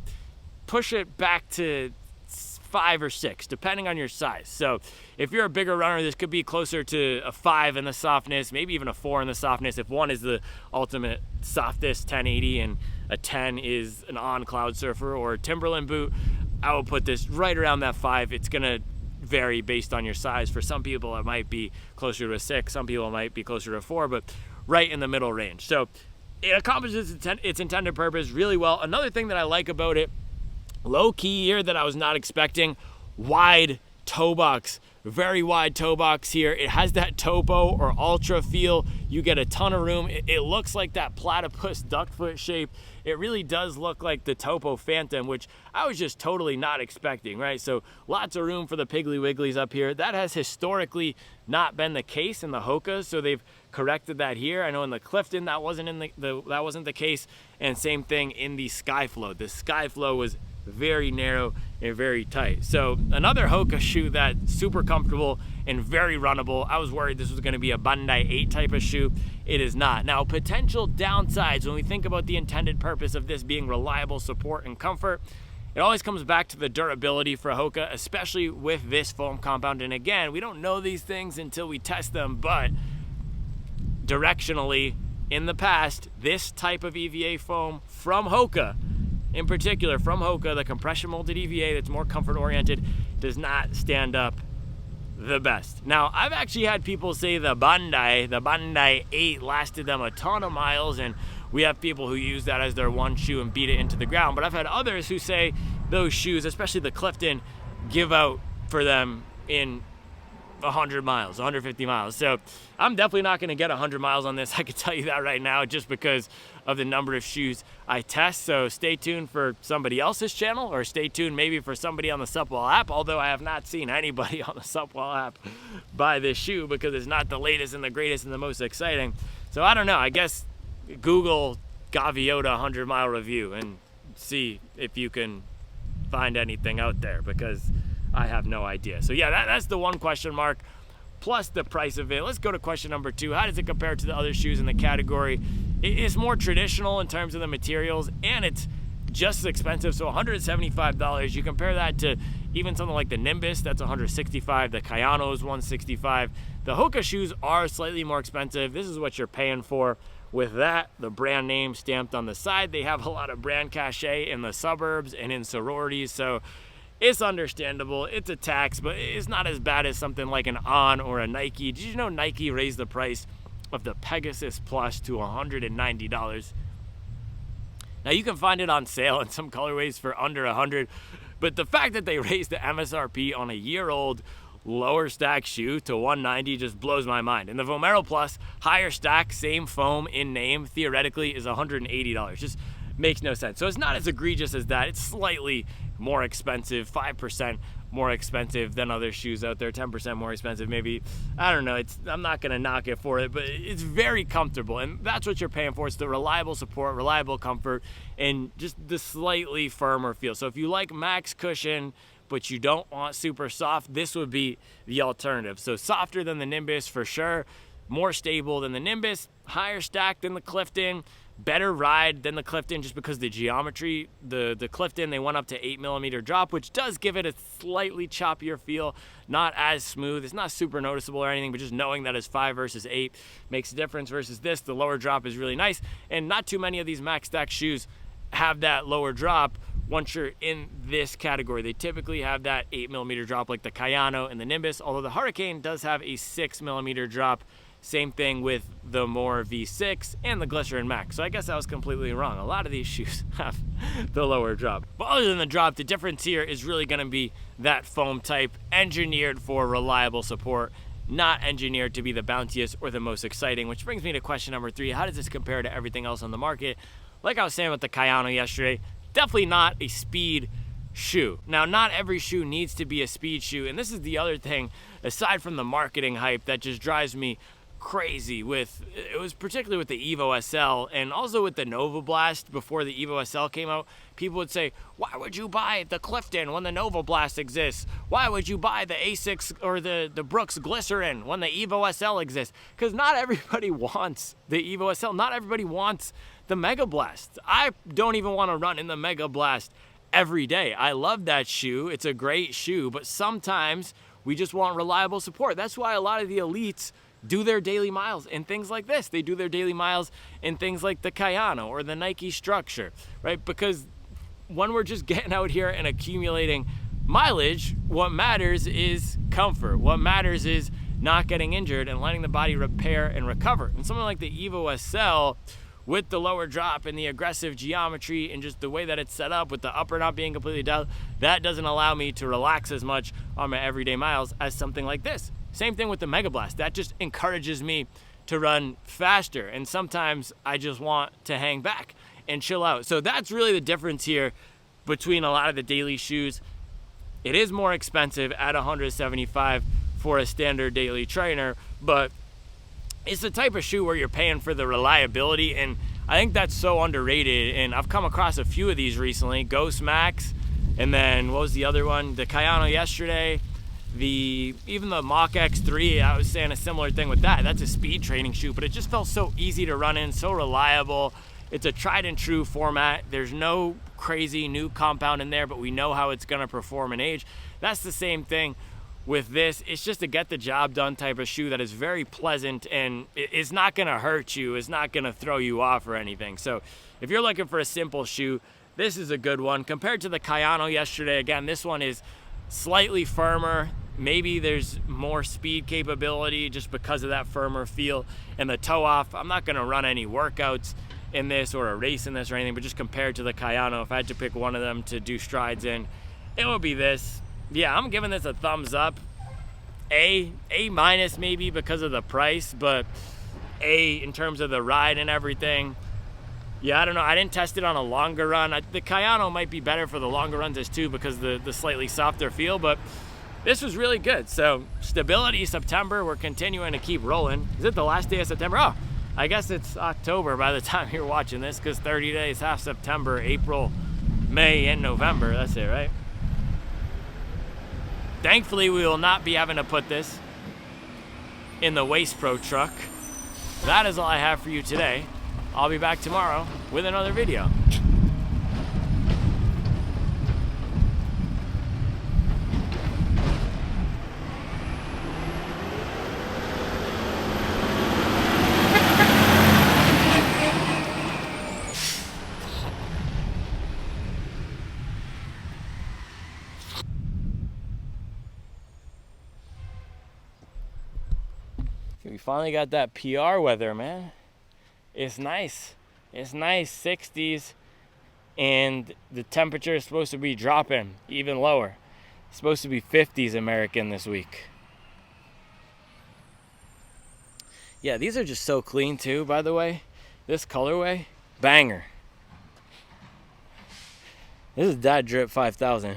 push it back to 5 or 6, depending on your size. So if you're a bigger runner, this could be closer to a 5 in the softness, maybe even a 4 in the softness. If 1 is the ultimate softest 1080 and a 10 is an on cloud surfer or a Timberland boot, I will put this right around that 5. It's gonna vary based on your size. For some people, it might be closer to a 6. Some people it might be closer to a 4, but right in the middle range. So it accomplishes its intended purpose really well. Another thing that I like about it, low key here that I was not expecting, wide toe box, very wide toe box here. It has that topo or ultra feel. You get a ton of room. It looks like that platypus duck foot shape. It really does look like the Topo Phantom, which I was just totally not expecting, right? So lots of room for the Piggly Wigglies up here. That has historically not been the case in the Hokas, so they've corrected that here. I know in the Clifton that wasn't the case, and same thing in the Skyflow. The Skyflow was very narrow and very tight. So another Hoka shoe that's super comfortable and very runnable. I was worried this was going to be a Bandai 8 type of shoe. It is not. Now, potential downsides when we think about the intended purpose of this being reliable support and comfort, it always comes back to the durability for Hoka, especially with this foam compound. And again, we don't know these things until we test them, but directionally in the past, this type of EVA foam from Hoka, in particular from Hoka, the compression molded EVA that's more comfort oriented, does not stand up the best. Now, I've actually had people say the Bandai 8 lasted them a ton of miles, and we have people who use that as their one shoe and beat it into the ground. But I've had others who say those shoes, especially the Clifton, give out for them in 100 miles, 150 miles. So I'm definitely not going to get 100 miles on this. I can tell you that right now, just because of the number of shoes I test. So stay tuned for somebody else's channel, or stay tuned maybe for somebody on the Supwell app, although I have not seen anybody on the Supwell app buy this shoe because it's not the latest and the greatest and the most exciting. So I don't know. I guess Google Gaviota 100-mile review and see if you can find anything out there, because I have no idea. So yeah, that's the one question mark, plus the price of it. Let's go to question number 2. How does it compare to the other shoes in the category? It's more traditional in terms of the materials, and it's just as expensive. So $175. You compare that to even something like the Nimbus, that's $165. The Kayano is $165. The Hoka shoes are slightly more expensive. This is what you're paying for. With that, the brand name stamped on the side. They have a lot of brand cachet in the suburbs and in sororities, so it's understandable. It's a tax, but it's not as bad as something like an On or a Nike. Did you know Nike raised the price of the Pegasus Plus to $190? Now, you can find it on sale in some colorways for under $100, but the fact that they raised the MSRP on a year-old lower stack shoe to $190 just blows my mind. And the Vomero Plus, higher stack, same foam in name, theoretically is $180. Just makes no sense. So it's not as egregious as that. It's slightly more expensive, 5% more expensive than other shoes out there, 10% more expensive maybe. I don't know. I'm not going to knock it for it, but it's very comfortable, and that's what you're paying for. It's the reliable support, reliable comfort, and just the slightly firmer feel. So if you like max cushion but you don't want super soft, this would be the alternative. So softer than the Nimbus for sure, more stable than the Nimbus, higher stack than the Clifton, better ride than the Clifton, just because the geometry, the Clifton, they went up to 8mm drop, which does give it a slightly choppier feel, not as smooth. It's not super noticeable or anything, but just knowing that it's 5 versus 8 makes a difference. Versus this, the lower drop is really nice, and not too many of these max stack shoes have that lower drop. Once you're in this category, they typically have that 8mm drop like the Kayano and the Nimbus, although the Hurricane does have a 6mm drop. Same thing with the More V6 and the Glycerin Max. So I guess I was completely wrong. A lot of these shoes have the lower drop. But other than the drop, the difference here is really going to be that foam type, engineered for reliable support, not engineered to be the bounciest or the most exciting, which brings me to question number 3. How does this compare to everything else on the market? Like I was saying with the Kayano yesterday, definitely not a speed shoe. Now, not every shoe needs to be a speed shoe, and this is the other thing, aside from the marketing hype, that just drives me crazy with, it was particularly with the Evo SL and also with the Nova Blast. Before the Evo SL came out, people would say, why would you buy the Clifton when the Nova Blast exists? Why would you buy the Asics or the Brooks Glycerin when the Evo SL exists? Because not everybody wants the Evo SL. Not everybody wants the Mega Blast. I don't even want to run in the Mega Blast every day. I love that shoe. It's a great shoe, but sometimes we just want reliable support. That's why a lot of the elites do their daily miles in things like this. They do their daily miles in things like the Kayano or the Nike Structure, right? Because when we're just getting out here and accumulating mileage, what matters is comfort. What matters is not getting injured and letting the body repair and recover. And something like the Evo SL, with the lower drop and the aggressive geometry and just the way that it's set up with the upper not being completely down, that doesn't allow me to relax as much on my everyday miles as something like this. Same thing with the Mega Blast. That just encourages me to run faster, and sometimes I just want to hang back and chill out. So that's really the difference here between a lot of the daily shoes. It is more expensive at $175 for a standard daily trainer, but it's the type of shoe where you're paying for the reliability, and I think that's so underrated. And I've come across a few of these recently. Ghost Max, and then what was the other one? The Kayano yesterday. Even the Mach X3, I was saying a similar thing with that. That's a speed training shoe, but it just felt so easy to run in, so reliable. It's a tried and true format. There's no crazy new compound in there, but we know how it's gonna perform in age. That's the same thing with this. It's just a get the job done type of shoe that is very pleasant, and it's not gonna hurt you. It's not gonna throw you off or anything. So if you're looking for a simple shoe, this is a good one. Compared to the Kayano yesterday, again, this one is slightly firmer. Maybe there's more speed capability just because of that firmer feel and the toe off. I'm not gonna run any workouts in this or a race in this or anything, but just compared to the Kayano, if I had to pick one of them to do strides in, it would be this. Yeah, I'm giving this a thumbs up. A minus maybe because of the price, but A in terms of the ride and everything. Yeah, I don't know. I didn't test it on a longer run. The Kayano might be better for the longer runs as too because the slightly softer feel, but this was really good. So stability September, we're continuing to keep rolling. Is it the last day of September? Oh, I guess it's October by the time you're watching this because 30 days, half September, April, May, and November. That's it, right? Thankfully, we will not be having to put this in the Waste Pro truck. That is all I have for you today. I'll be back tomorrow with another video. We finally got that PR weather, man. It's nice. It's nice, 60s, and the temperature is supposed to be dropping even lower. It's supposed to be 50s American this week. Yeah, these are just so clean too, by the way. This colorway, banger. This is Dad Drip 5000.